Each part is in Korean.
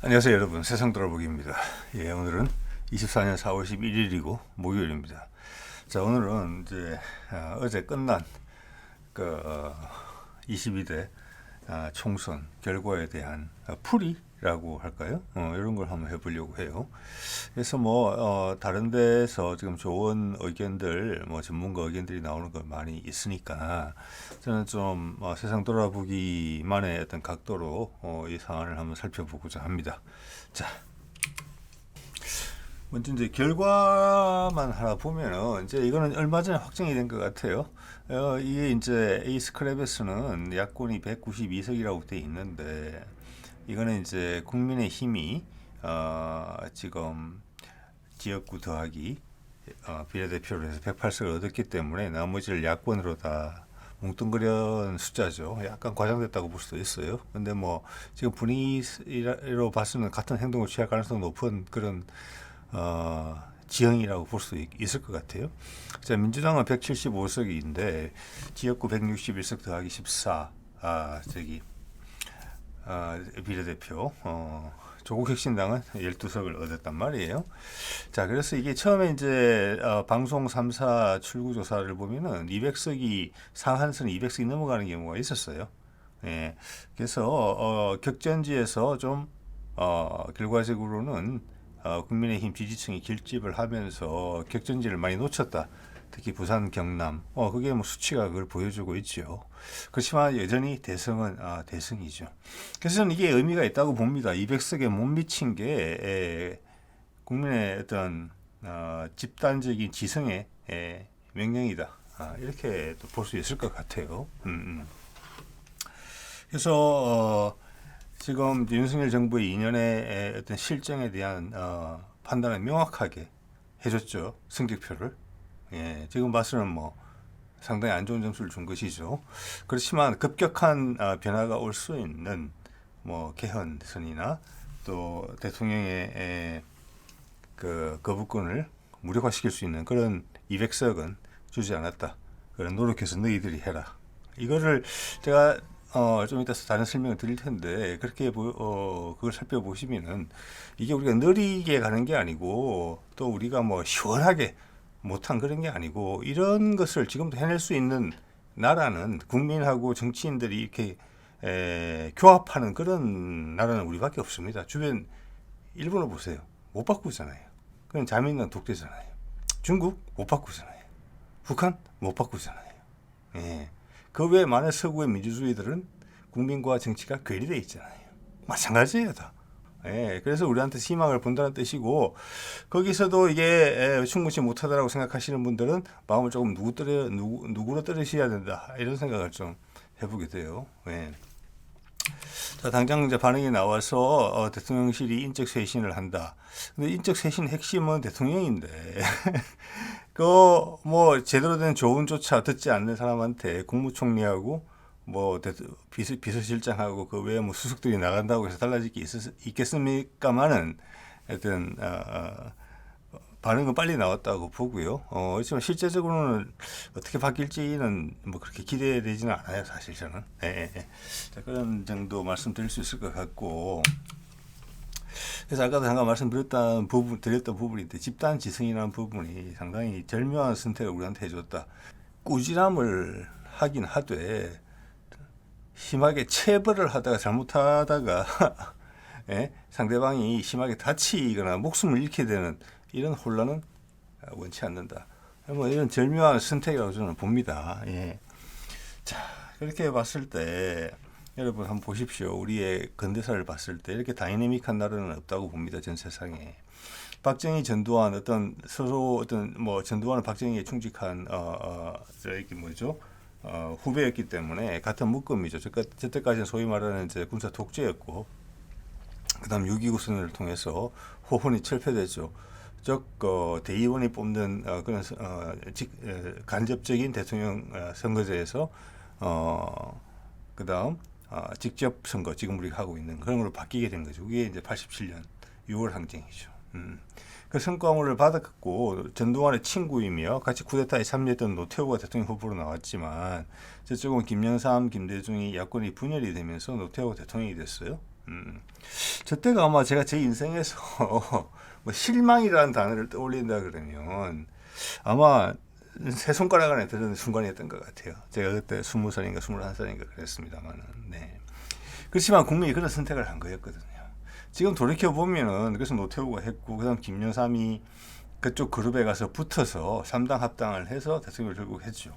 안녕하세요 여러분, 세상 돌아보기입니다. 오늘은 24년 4월 11일이고 목요일입니다. 자, 오늘은 이제 어제 끝난 그 22대 총선 결과에 대한 풀이라고 할까요? 이런 걸 한번 해보려고 해요. 그래서 다른 데서 지금 좋은 의견들, 전문가 의견들이 나오는 거 많이 있으니까 저는 좀 세상 돌아보기만의 어떤 각도로 이 사안을 한번 살펴보고자 합니다. 자, 먼저 이제 결과만 하나 보면은 이제 이거는 얼마 전에 확정이 된 것 같아요. 이게 이제 이 스크랩에서는 야권이 192석이라고 돼 있는데 이거는 이제 국민의힘이 지금 지역구 더하기 비례대표로 해서 108석을 얻었기 때문에 나머지를 야권으로 다 뭉뚱그려는 숫자죠. 약간 과장됐다고 볼 수도 있어요. 근데 지금 분위기로 봤으면 같은 행동을 취할 가능성이 높은 그런 지형이라고 볼 수 있을 것 같아요. 자, 민주당은 175석인데 지역구 161석 더하기 14 비례대표 조국혁신당은 12석을 얻었단 말이에요. 자, 그래서 이게 처음에 이제 방송 3사 출구조사를 보면은 200석이 상한선 200석이 넘어가는 경우가 있었어요. 예, 그래서 격전지에서 좀 결과적으로는 국민의힘 지지층이 결집을 하면서 격전지를 많이 놓쳤다. 특히 부산, 경남, 그게 수치가 그걸 보여주고 있죠. 그렇지만 여전히 대승은 대승이죠. 그래서 저는 이게 의미가 있다고 봅니다. 200석에 못 미친 게 국민의 어떤 집단적인 지성의 명령이다. 이렇게 또 볼 수 있을 것 같아요. 그래서 지금 윤석열 정부의 2년의 어떤 실정에 대한 판단을 명확하게 해줬죠. 성적표를. 지금 봐서는 상당히 안 좋은 점수를 준 것이죠. 그렇지만 급격한 변화가 올 수 있는 개헌선이나 또 대통령의 그 거부권을 무력화시킬 수 있는 그런 200석은 주지 않았다. 그런 노력해서 너희들이 해라. 이거를 제가 좀 이따 다른 설명을 드릴 텐데 그렇게 그걸 살펴보시면은 이게 우리가 느리게 가는 게 아니고 또 우리가 시원하게 못한 그런 게 아니고 이런 것을 지금도 해낼 수 있는 나라는 국민하고 정치인들이 이렇게 교합하는 그런 나라는 우리밖에 없습니다. 주변 일본을 보세요. 못 바꾸잖아요. 그건 자민당 독재잖아요. 중국 못 바꾸잖아요. 북한 못 바꾸잖아요. 그 외에 많은 서구의 민주주의들은 국민과 정치가 괴리되어 있잖아요. 마찬가지예요, 다. 그래서 우리한테 희망을 본다는 뜻이고 거기서도 이게 충분치 못하다라고 생각하시는 분들은 마음을 조금 누구로 떨으셔야 된다 이런 생각을 좀 해보게 돼요. 자, 당장 이제 반응이 나와서 대통령실이 인적 쇄신을 한다. 근데 인적 쇄신 핵심은 대통령인데 제대로 된 조언조차 듣지 않는 사람한테 국무총리하고 비서실장하고 그 외에 수석들이 나간다고 해서 달라질 게 있겠습니까만은 하여튼 반응은 빨리 나왔다고 보고요. 그렇지만 실제적으로는 어떻게 바뀔지는 그렇게 기대되지는 않아요, 사실 저는. 자, 그런 정도 말씀드릴 수 있을 것 같고. 그래서 아까도 잠깐 말씀드렸던 부분인데 집단 지성이라는 부분이 상당히 절묘한 선택을 우리한테 해줬다. 꾸지람을 하긴 하되 심하게 체벌을 하다가 잘못하다가 상대방이 심하게 다치거나 목숨을 잃게 되는 이런 혼란은 원치 않는다. 이런 절묘한 선택이라고 저는 봅니다. 자, 그렇게 봤을 때 여러분 한번 보십시오. 우리의 근대사를 봤을 때 이렇게 다이내믹한 나라는 없다고 봅니다. 전 세상에. 박정희, 전두환 전두환은 박정희에 충직한 후배였기 때문에 같은 묶음이죠. 저때까지는 소위 말하는 이제 군사 독재였고, 그다음 6.29 선언을 통해서 호혼이 철폐됐죠. 즉 대의원이 뽑는 그런 간접적인 대통령 선거제에서 그다음 직접 선거 지금 우리가 하고 있는 그런 걸로 바뀌게 된 거죠. 그게 이제 87년 6월 항쟁이죠. 그 성과물을 받았고 전두환의 친구이며 같이 쿠데타에 참여했던 노태우가 대통령 후보로 나왔지만 저쪽은 김영삼, 김대중이 야권이 분열이 되면서 노태우가 대통령이 됐어요. 저 때가 아마 제가 제 인생에서 뭐 실망이라는 단어를 떠올린다 그러면 아마 세 손가락 안에 들어는 순간이었던 것 같아요. 제가 그때 20살인가 21살인가 그랬습니다만은. 네. 그렇지만 국민이 그런 선택을 한 거였거든요. 지금 돌이켜 보면은 그래서 노태우가 했고 그다음 김영삼이 그쪽 그룹에 가서 붙어서 3당 합당을 해서 대통령을 결국 했죠.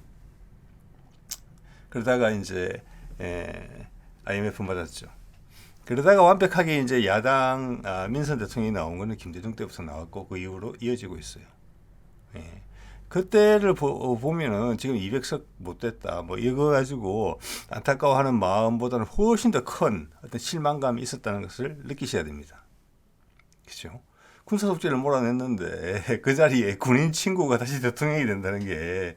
그러다가 이제 IMF 맞았죠. 그러다가 완벽하게 이제 야당 민선 대통령이 나온 거는 김대중 때부터 나왔고 그 이후로 이어지고 있어요. 예. 그때를 보면은 지금 200석 못 됐다. 뭐 이거 가지고 안타까워하는 마음보다는 훨씬 더 큰 어떤 실망감이 있었다는 것을 느끼셔야 됩니다. 그렇죠? 군사독재를 몰아냈는데 그 자리에 군인 친구가 다시 대통령이 된다는 게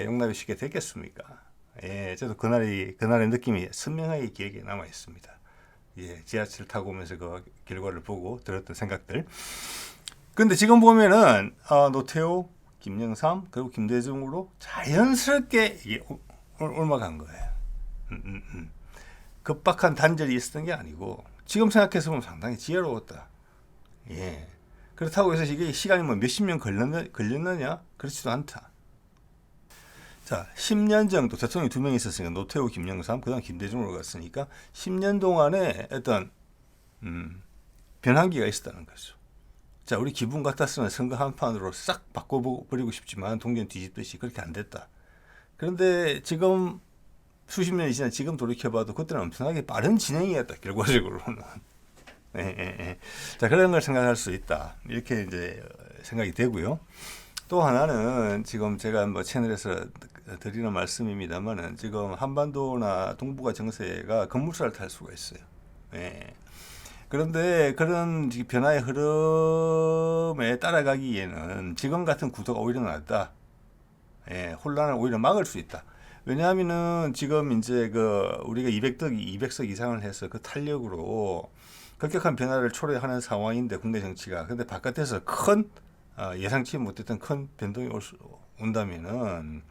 용납이 쉽게 됐겠습니까? 저도 그날의 느낌이 선명하게 기억에 남아 있습니다. 지하철 타고 오면서 그 결과를 보고 들었던 생각들. 근데 지금 보면은 노태우, 김영삼 그리고 김대중으로 자연스럽게 이게 올라간 거예요. 급박한 단절이 있었던 게 아니고 지금 생각해서 보면 상당히 지혜로웠다. 그렇다고 해서 이게 시간이 뭐 몇십 년 걸렸느냐? 그렇지도 않다. 자, 10년 정도 대통령이 2명이 있었으니까 노태우, 김영삼, 그다음 김대중으로 갔으니까 10년 동안에 어떤 변환기가 있었다는 거죠. 자, 우리 기분 같았으면 선거 한판으로 싹 바꿔버리고 싶지만 동전 뒤집듯이 그렇게 안 됐다. 그런데 지금 수십 년이 지난 지금 돌이켜봐도 그때는 엄청나게 빠른 진행이었다. 결과적으로는. 자, 그런 걸 생각할 수 있다. 이렇게 이제 생각이 되고요. 또 하나는 지금 제가 뭐 채널에서 드리는 말씀입니다만은 지금 한반도나 동북아 정세가 급물살을 탈 수가 있어요. 그런데 그런 변화의 흐름에 따라가기에는 지금 같은 구도가 오히려 낫다. 혼란을 오히려 막을 수 있다. 왜냐하면은 지금 이제 우리가 200석 이상을 해서 그 탄력으로 급격한 변화를 초래하는 상황인데 국내 정치가. 근데 바깥에서 큰 예상치 못했던 큰 변동이 온다면은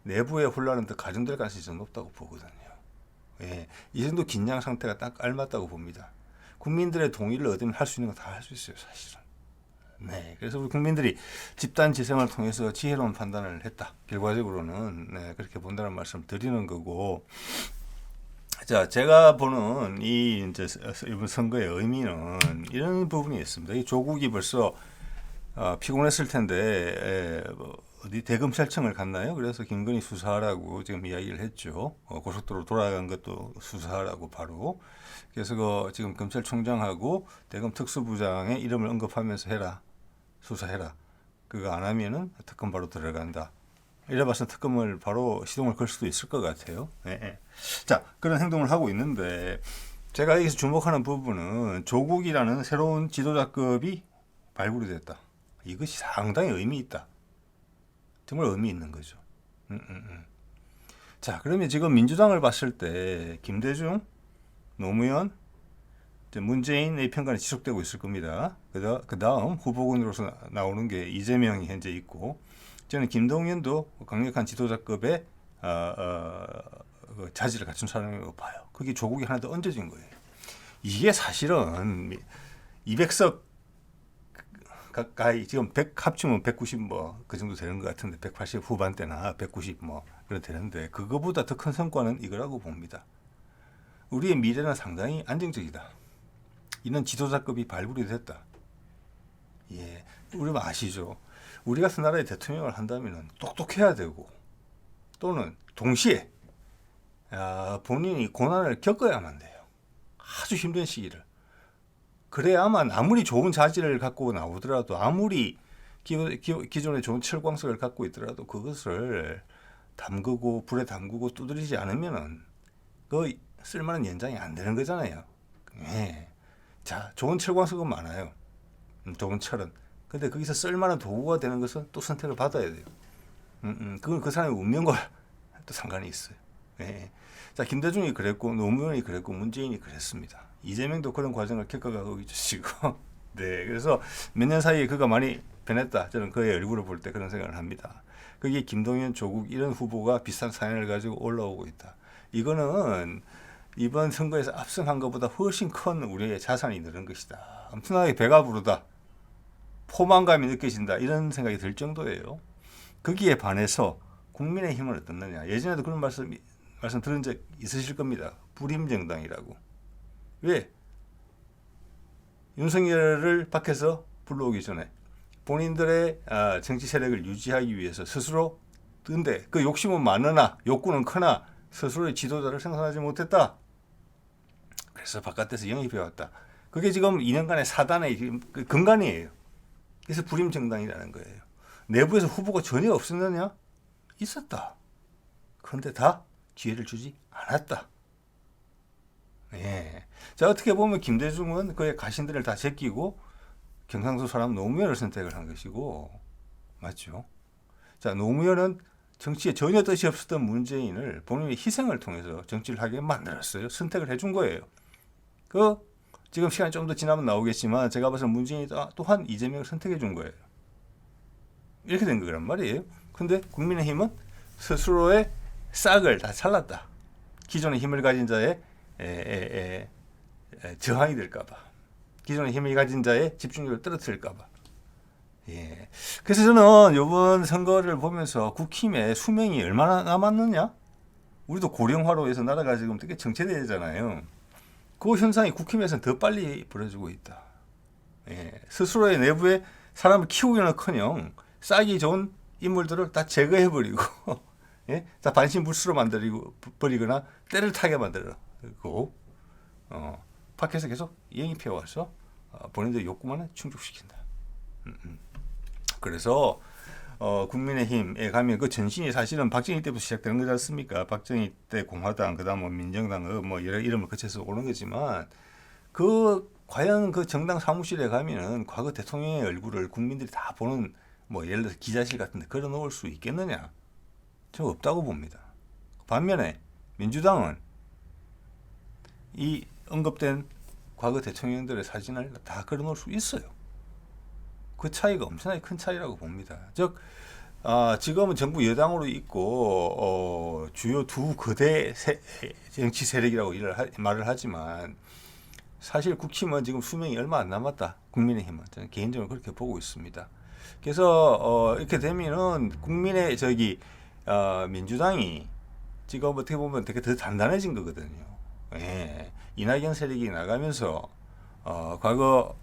내부의 혼란은 더 가중될 가능성이 좀 높다고 보거든요. 이 정도 긴장 상태가 딱 알맞다고 봅니다. 국민들의 동의를 얻으면 할 수 있는 거 다 할 수 있어요, 사실은. 그래서 우리 국민들이 집단 지성을 통해서 지혜로운 판단을 했다. 결과적으로는 그렇게 본다는 말씀을 드리는 거고. 자, 제가 보는 이제 이번 선거의 의미는 이런 부분이 있습니다. 이 조국이 벌써 피곤했을 텐데 어디 대검찰청을 갔나요? 그래서 김건희 수사하라고 지금 이야기를 했죠. 고속도로 돌아간 것도 수사하라고 바로. 그래서 지금 검찰총장하고 대검 특수부장의 이름을 언급하면서 해라. 수사해라. 그거 안 하면은 특검 바로 들어간다. 이래봐서 특검을 바로 시동을 걸 수도 있을 것 같아요. 자, 그런 행동을 하고 있는데 제가 여기서 주목하는 부분은 조국이라는 새로운 지도자급이 발굴이 됐다. 이것이 상당히 의미 있다. 정말 의미 있는 거죠. 자, 그러면 지금 민주당을 봤을 때 김대중, 노무현, 문재인의 평가는 지속되고 있을 겁니다. 그 다음 후보군으로서 나오는 게 이재명이 현재 있고, 저는 김동연도 강력한 지도자급의 자질을 갖춘 사람이라고 봐요. 그게 조국이 하나 더 얹어진 거예요. 이게 사실은 200석 가까이 지금 100 합치면 190 뭐 그 정도 되는 것 같은데 180 후반대나 190 뭐 그래 되는데 그거보다 더 큰 성과는 이거라고 봅니다. 우리의 미래는 상당히 안정적이다. 이런 지도자급이 발굴이 됐다. 우리 아시죠? 우리 같은 나라의 대통령을 한다면 똑똑해야 되고 또는 동시에 본인이 고난을 겪어야만 돼요. 아주 힘든 시기를. 그래야만 아무리 좋은 자질을 갖고 나오더라도 아무리 기존에 좋은 철광석을 갖고 있더라도 그것을 담그고 불에 담그고 두드리지 않으면은 그 쓸만한 연장이 안 되는 거잖아요. 자, 좋은 철광석은 많아요. 좋은 철은. 근데 거기서 쓸만한 도구가 되는 것은 또 선택을 받아야 돼요. 그건 그 사람의 운명과 또 상관이 있어요. 자, 김대중이 그랬고 노무현이 그랬고 문재인이 그랬습니다. 이재명도 그런 과정을 겪어가고 있죠, 지금. 그래서 몇 년 사이에 그가 많이 변했다. 저는 그의 얼굴을 볼 때 그런 생각을 합니다. 그게 김동연, 조국 이런 후보가 비슷한 사연을 가지고 올라오고 있다. 이거는 이번 선거에서 압승한 것보다 훨씬 큰 우리의 자산이 늘은 것이다. 엄청나게 배가 부르다. 포만감이 느껴진다. 이런 생각이 들 정도예요. 거기에 반해서 국민의힘은 어떻느냐. 예전에도 그런 말씀 들은 적 있으실 겁니다. 불임정당이라고. 왜? 윤석열을 밖에서 불러오기 전에 본인들의 정치 세력을 유지하기 위해서 스스로 근데 그 욕심은 많으나 욕구는 크나 스스로의 지도자를 생산하지 못했다. 그래서 바깥에서 영입해왔다. 그게 지금 2년간의 사단의 근간이에요. 그래서 불임정당이라는 거예요. 내부에서 후보가 전혀 없었느냐? 있었다. 그런데 다 기회를 주지 않았다. 예. 자, 어떻게 보면 김대중은 그의 가신들을 다 제끼고 경상도 사람 노무현을 선택을 한 것이고, 맞죠? 자, 노무현은 정치에 전혀 뜻이 없었던 문재인을 본인의 희생을 통해서 정치를 하게 만들었어요. 선택을 해준 거예요. 지금 시간이 좀 더 지나면 나오겠지만 제가 봐서 문재인이 또한 이재명을 선택해 준 거예요. 이렇게 된 거란 말이에요. 근데 국민의힘은 스스로의 싹을 다 잘랐다. 기존의 힘을 가진 자의 저항이 될까봐. 기존의 힘을 가진 자의 집중력을 떨어뜨릴까봐. 예. 그래서 저는 이번 선거를 보면서 국힘의 수명이 얼마나 남았느냐? 우리도 고령화로 해서 나라가 지금 되게 정체되잖아요. 그 현상이 국힘에서는 더 빨리 벌어지고 있다. 예. 스스로의 내부에 사람을 키우기는커녕 싹이 좋은 인물들을 다 제거해버리고, 예? 다 반신불수로 버리거나 때를 타게 만들고, 밖에서 계속 영입해와서 본인들 욕구만을 충족시킨다. 그래서 국민의힘에 가면 그 전신이 사실은 박정희 때부터 시작되는 거지 않습니까? 박정희 때 공화당, 그다음 뭐 민정당, 뭐 여러 이름을 거쳐서 오는 거지만 과연 그 정당 사무실에 가면은 과거 대통령의 얼굴을 국민들이 다 보는 뭐 예를 들어서 기자실 같은데 걸어 놓을 수 있겠느냐? 저 없다고 봅니다. 반면에 민주당은 이 언급된 과거 대통령들의 사진을 다 걸어 놓을 수 있어요. 그 차이가 엄청나게 큰 차이라고 봅니다. 즉, 지금은 정부 여당으로 있고 주요 두 거대 정치 세력이라고 말을 하지만 사실 국힘은 지금 수명이 얼마 안 남았다. 국민의힘은 저는 개인적으로 그렇게 보고 있습니다. 그래서 이렇게 되면은 국민의 민주당이 지금 어떻게 보면 되게 더 단단해진 거거든요. 예. 이낙연 세력이 나가면서 과거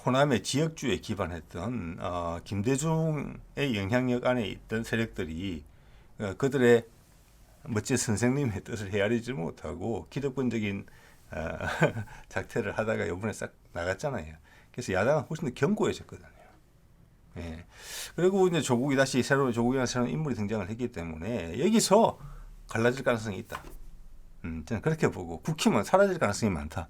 호남의 지역주에 기반했던 김대중의 영향력 안에 있던 세력들이 그들의 멋진 선생님의 뜻을 헤아리지 못하고 기득권적인 작태를 하다가 이번에 싹 나갔잖아요. 그래서 야당은 훨씬 더 견고해졌거든요. 예. 그리고 이제 조국이라는 새로운 인물이 등장을 했기 때문에 여기서 갈라질 가능성이 있다. 저는 그렇게 보고 국힘은 사라질 가능성이 많다.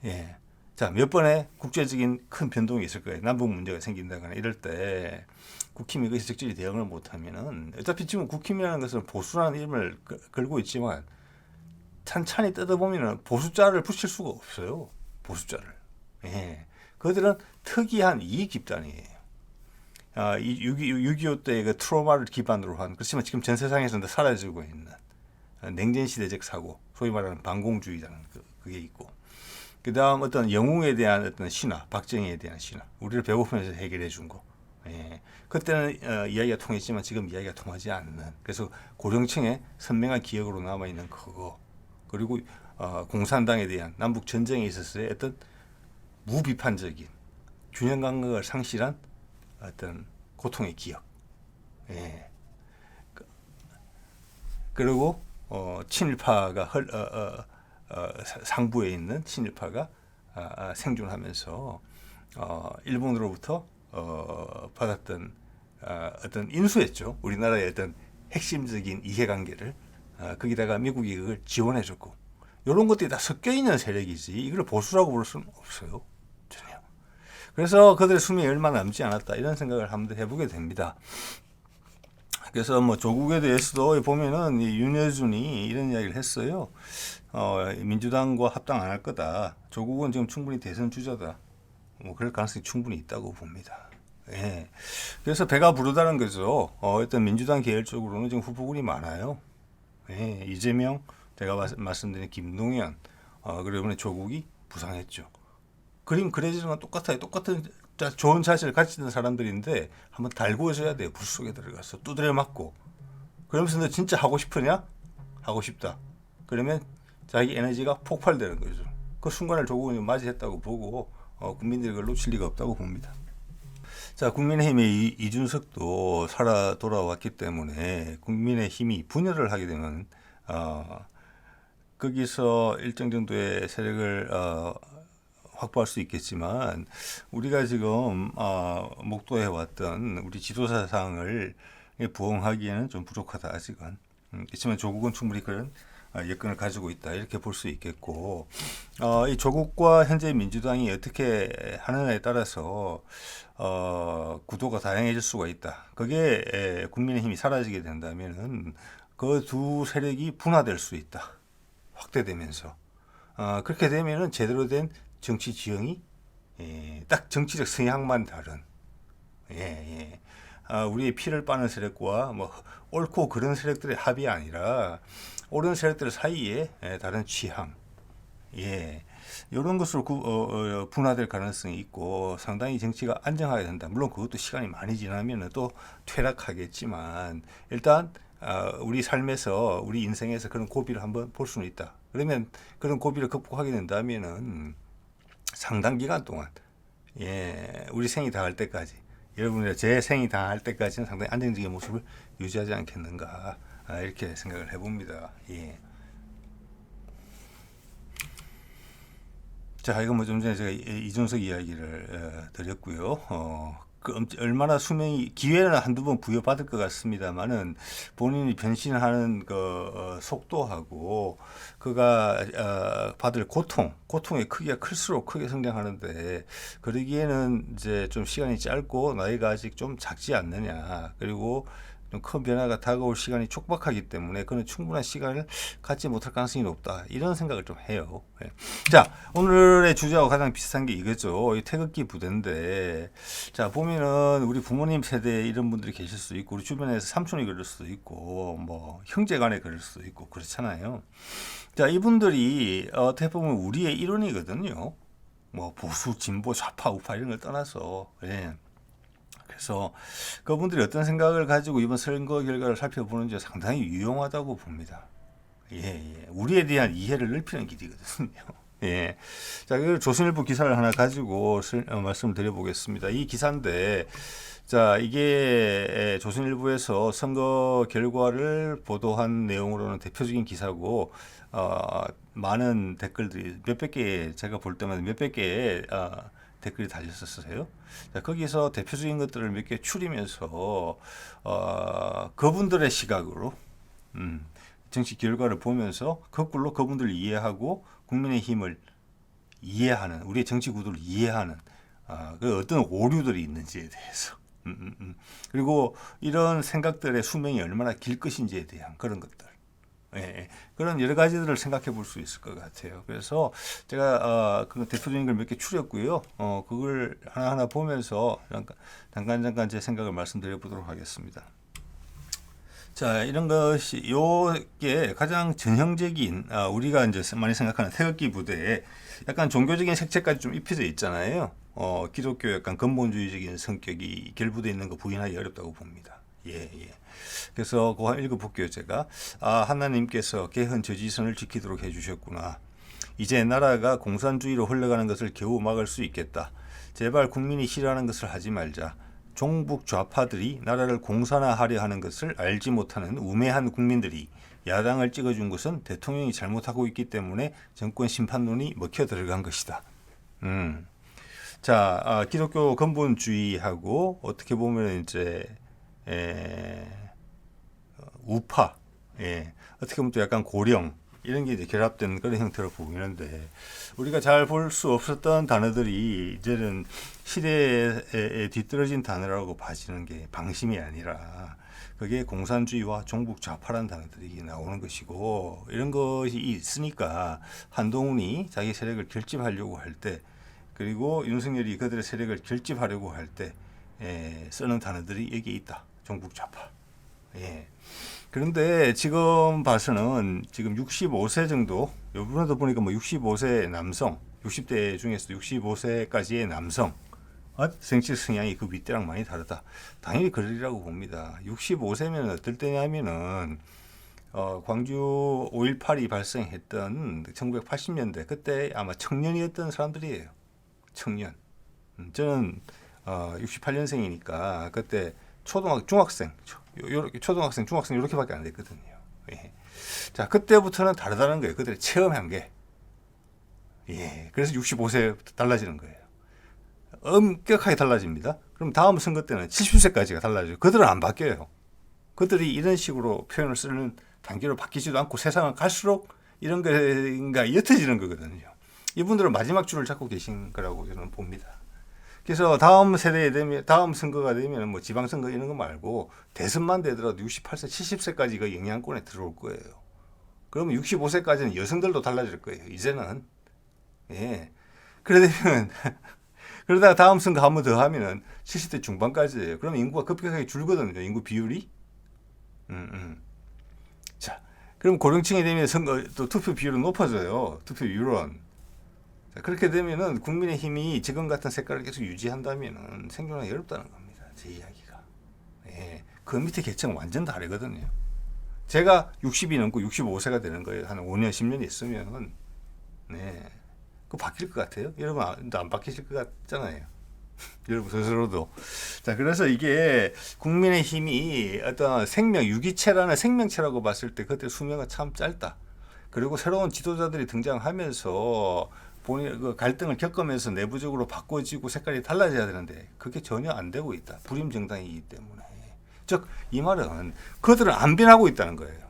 예. 자, 몇 번의 국제적인 큰 변동이 있을 거예요. 남북 문제가 생긴다거나 이럴 때 국힘이 이것이 적절히 대응을 못하면은 어차피 지금 국힘이라는 것은 보수라는 이름을 걸고 있지만 찬찬히 뜯어보면은 보수자를 붙일 수가 없어요. 보수자를. 예. 그들은 특이한 이익 집단이에요. 6.25 때의 그 트라우마를 기반으로 한, 그렇지만 지금 전 세상에서는 사라지고 있는 냉전 시대적 사고, 소위 말하는 반공주의라는 그게 있고, 그 다음 어떤 영웅에 대한 어떤 신화, 박정희에 대한 신화, 우리를 배고프면서 해결해 준 거. 예. 그때는 이야기가 통했지만 지금 이야기가 통하지 않는, 그래서 고령층의 선명한 기억으로 남아있는 그거, 그리고 공산당에 대한 남북 전쟁에 있어서의 어떤 무비판적인 균형 감각을 상실한 어떤 고통의 기억. 예. 그리고 친일파가 상부에 있는 친일파가 생존하면서 일본으로부터 받았던 어떤 인수했죠. 우리나라의 어떤 핵심적인 이해관계를 거기다가 미국이 그걸 지원해줬고 이런 것들이 다 섞여 있는 세력이지 이걸 보수라고 부를 수는 없어요. 전혀. 그래서 그들의 수명이 얼마 남지 않았다 이런 생각을 한번 해보게 됩니다. 그래서 뭐 조국에 대해서도 보면은 윤여준이 이런 이야기를 했어요. 민주당과 합당 안 할 거다. 조국은 지금 충분히 대선 주자다. 뭐 그럴 가능성이 충분히 있다고 봅니다. 예. 그래서 배가 부르다는 거죠. 일단 민주당 계열 쪽으로는 지금 후보군이 많아요. 예. 이재명, 제가 말씀드린 김동연, 그리고 이번에 조국이 부상했죠. 그림 그려지는 건 똑같아요. 똑같은 좋은 자세를 가지는 사람들인데 한번 달구어져야 돼요. 불 속에 들어가서 두드려 맞고. 그러면서 너 진짜 하고 싶으냐? 하고 싶다. 그러면 자기 에너지가 폭발되는 거죠. 그 순간을 조국은 맞이했다고 보고 국민들이 그걸 놓칠 리가 없다고 봅니다. 자, 국민의힘의 이준석도 살아 돌아왔기 때문에 국민의힘이 분열을 하게 되면 거기서 일정 정도의 세력을 확보할 수 있겠지만 우리가 지금 목도해 왔던 우리 지도사상을 부응하기에는 좀 부족하다 아직은. 그렇지만 조국은 충분히 그런 여건을 가지고 있다 이렇게 볼 수 있겠고 이 조국과 현재 민주당이 어떻게 하느냐에 따라서 구도가 다양해질 수가 있다. 그게 국민의힘이 사라지게 된다면은 그 두 세력이 분화될 수 있다. 확대되면서 그렇게 되면은 제대로 된 정치 지형이 딱 정치적 성향만 다른 우리의 피를 빠는 세력과 뭐 옳고 그런 세력들의 합이 아니라 옳은 세력들 사이에 다른 취향 이런 것으로 분화될 가능성이 있고 상당히 정치가 안정하게 된다. 물론 그것도 시간이 많이 지나면 또 퇴락하겠지만 일단 우리 삶에서 우리 인생에서 그런 고비를 한번 볼 수는 있다. 그러면 그런 고비를 극복하게 된다면은 상당 기간 동안 우리 생이 다할 때까지 여러분의 제 생이 다할 때까지는 상당히 안정적인 모습을 유지하지 않겠는가 이렇게 생각을 해봅니다. 자, 이건 뭐 좀 전에 제가 이준석 이야기를 드렸고요. 얼마나 수명이 기회는 한두 번 부여받을 것 같습니다만은 본인이 변신하는 그 속도하고 그가 받을 고통의 크기가 클수록 크게 성장하는데 그러기에는 이제 좀 시간이 짧고 나이가 아직 좀 작지 않느냐. 그리고 좀 큰 변화가 다가올 시간이 촉박하기 때문에 그는 충분한 시간을 갖지 못할 가능성이 높다. 이런 생각을 좀 해요. 자, 오늘의 주제와 가장 비슷한 게 이거죠. 이 태극기 부대인데, 자, 보면은 우리 부모님 세대에 이런 분들이 계실 수도 있고, 우리 주변에서 삼촌이 그럴 수도 있고, 뭐, 형제간에 그럴 수도 있고, 그렇잖아요. 자, 이분들이 어떻게 보면 우리의 일원이거든요. 뭐, 보수, 진보, 좌파, 우파 이런 걸 떠나서, 그래서 그분들이 어떤 생각을 가지고 이번 선거 결과를 살펴보는지 상당히 유용하다고 봅니다. 우리에 대한 이해를 넓히는 길이거든요. 자, 그 조선일보 기사를 하나 가지고 말씀을 드려보겠습니다. 이 기사인데, 자, 이게 조선일보에서 선거 결과를 보도한 내용으로는 대표적인 기사고, 많은 댓글들이 몇백 개, 제가 볼 때마다 몇백 개의 댓글이 달렸었어요. 자, 거기서 대표적인 것들을 몇 개 추리면서 그분들의 시각으로 정치 결과를 보면서 거꾸로 그분들을 이해하고 국민의힘을 이해하는 우리의 정치 구도를 이해하는 그 어떤 오류들이 있는지에 대해서 그리고 이런 생각들의 수명이 얼마나 길 것인지에 대한 그런 것들 그런 여러 가지들을 생각해 볼 수 있을 것 같아요. 그래서 제가 그 대표적인 걸 몇 개 추렸고요. 그걸 하나하나 보면서 잠깐 제 생각을 말씀드려 보도록 하겠습니다. 자, 이런 것이 요게 가장 전형적인 우리가 이제 많이 생각하는 태극기 부대에 약간 종교적인 색채까지 좀 입혀져 있잖아요. 기독교 약간 근본주의적인 성격이 결부되어 있는 거 부인하기 어렵다고 봅니다. 그래서 그거 한번 읽어볼게요. 제가 하나님께서 개헌 저지선을 지키도록 해주셨구나. 이제 나라가 공산주의로 흘러가는 것을 겨우 막을 수 있겠다. 제발 국민이 싫어하는 것을 하지 말자. 종북 좌파들이 나라를 공산화하려 하는 것을 알지 못하는 우매한 국민들이 야당을 찍어준 것은 대통령이 잘못하고 있기 때문에 정권 심판론이 먹혀 들어간 것이다. 자, 기독교 근본주의하고 어떻게 보면 이제 우파, 어떻게 보면 또 약간 고령 이런 게 이제 결합된 그런 형태로 보이는데 우리가 잘 볼 수 없었던 단어들이 이제는 시대에 뒤떨어진 단어라고 봐지는 게 방심이 아니라 그게 공산주의와 종북 좌파라는 단어들이 나오는 것이고 이런 것이 있으니까 한동훈이 자기 세력을 결집하려고 할 때 그리고 윤석열이 그들의 세력을 결집하려고 할 때 쓰는 단어들이 여기에 있다. 종북 좌파. 그런데 지금 봐서는 지금 65세 정도, 요번에도 보니까 뭐 65세 남성, 60대 중에서도 65세까지의 남성, 생체 성향이 그 윗대랑 많이 다르다. 당연히 그러리라고 봅니다. 65세면 어떨 때냐면은 광주 5.18이 발생했던 1980년대 그때 아마 청년이었던 사람들이에요. 청년. 저는 68년생이니까 그때 중학생, 요렇게 초등학생, 중학생 이렇게밖에 안 됐거든요. 예. 자, 그때부터는 다르다는 거예요. 그들이 체험한 게. 예. 그래서 65세부터 달라지는 거예요. 엄격하게 달라집니다. 그럼 다음 선거 때는 70세까지가 달라져요. 그들은 안 바뀌어요. 그들이 이런 식으로 표현을 쓰는 단계로 바뀌지도 않고 세상은 갈수록 이런 거가 옅어지는 거거든요. 이분들은 마지막 줄을 잡고 계신 거라고 저는 봅니다. 그래서 다음 세대에 되면, 다음 선거가 되면 뭐 지방선거 이런 거 말고 대선만 되더라도 68세, 70세까지 그 영향권에 들어올 거예요. 그러면 65세까지는 여성들도 달라질 거예요. 이제는. 예. 그러면 그러다가 다음 선거 한 번 더 하면은 70대 중반까지예요. 그러면 인구가 급격하게 줄거든요. 인구 비율이. 자, 그럼 고령층이 되면 선거 또 투표 비율은 높아져요. 투표율은. 자, 그렇게 되면은 국민의힘이 지금 같은 색깔을 계속 유지한다면은 생존하기 어렵다는 겁니다. 제 이야기가. 예, 그 밑에 계층 완전 다르거든요. 제가 60이 넘고 65세가 되는 거예요. 한 5년, 10년 있으면. 네. 그 바뀔 것 같아요? 여러분 안 바뀌실 것 같잖아요. 여러분 스스로도. 자, 그래서 이게 국민의힘이 어떤 유기체라는 생명체라고 봤을 때 그때 수명은 참 짧다. 그리고 새로운 지도자들이 등장하면서 본인 그 갈등을 겪으면서 내부적으로 바꿔지고 색깔이 달라져야 되는데 그게 전혀 안 되고 있다. 불임 정당이기 때문에. 즉 이 말은 그들은 안 변하고 있다는 거예요.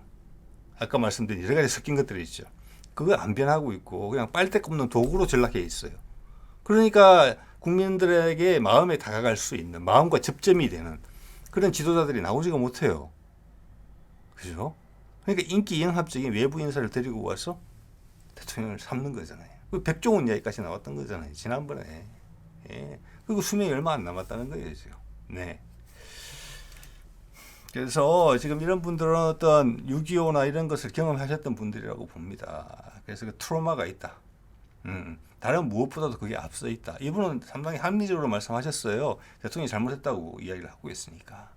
아까 말씀드린 여러 가지 섞인 것들이 있죠. 그거 안 변하고 있고 그냥 빨대 꼽는 도구로 전락해 있어요. 그러니까 국민들에게 마음에 다가갈 수 있는 마음과 접점이 되는 그런 지도자들이 나오지가 못해요. 그죠? 그러니까 인기 영합적인 외부 인사를 데리고 와서 대통령을 삼는 거잖아요. 그 백종원 이야기까지 나왔던 거잖아요. 지난번에. 예. 그리고 수명이 얼마 안 남았다는 거예요. 지금. 네. 그래서 지금 이런 분들은 어떤 6.25나 이런 것을 경험하셨던 분들이라고 봅니다. 그래서 그 트로마가 있다. 다른 무엇보다도 그게 앞서 있다. 이분은 상당히 합리적으로 말씀하셨어요. 대통령이 잘못했다고 이야기를 하고 있으니까.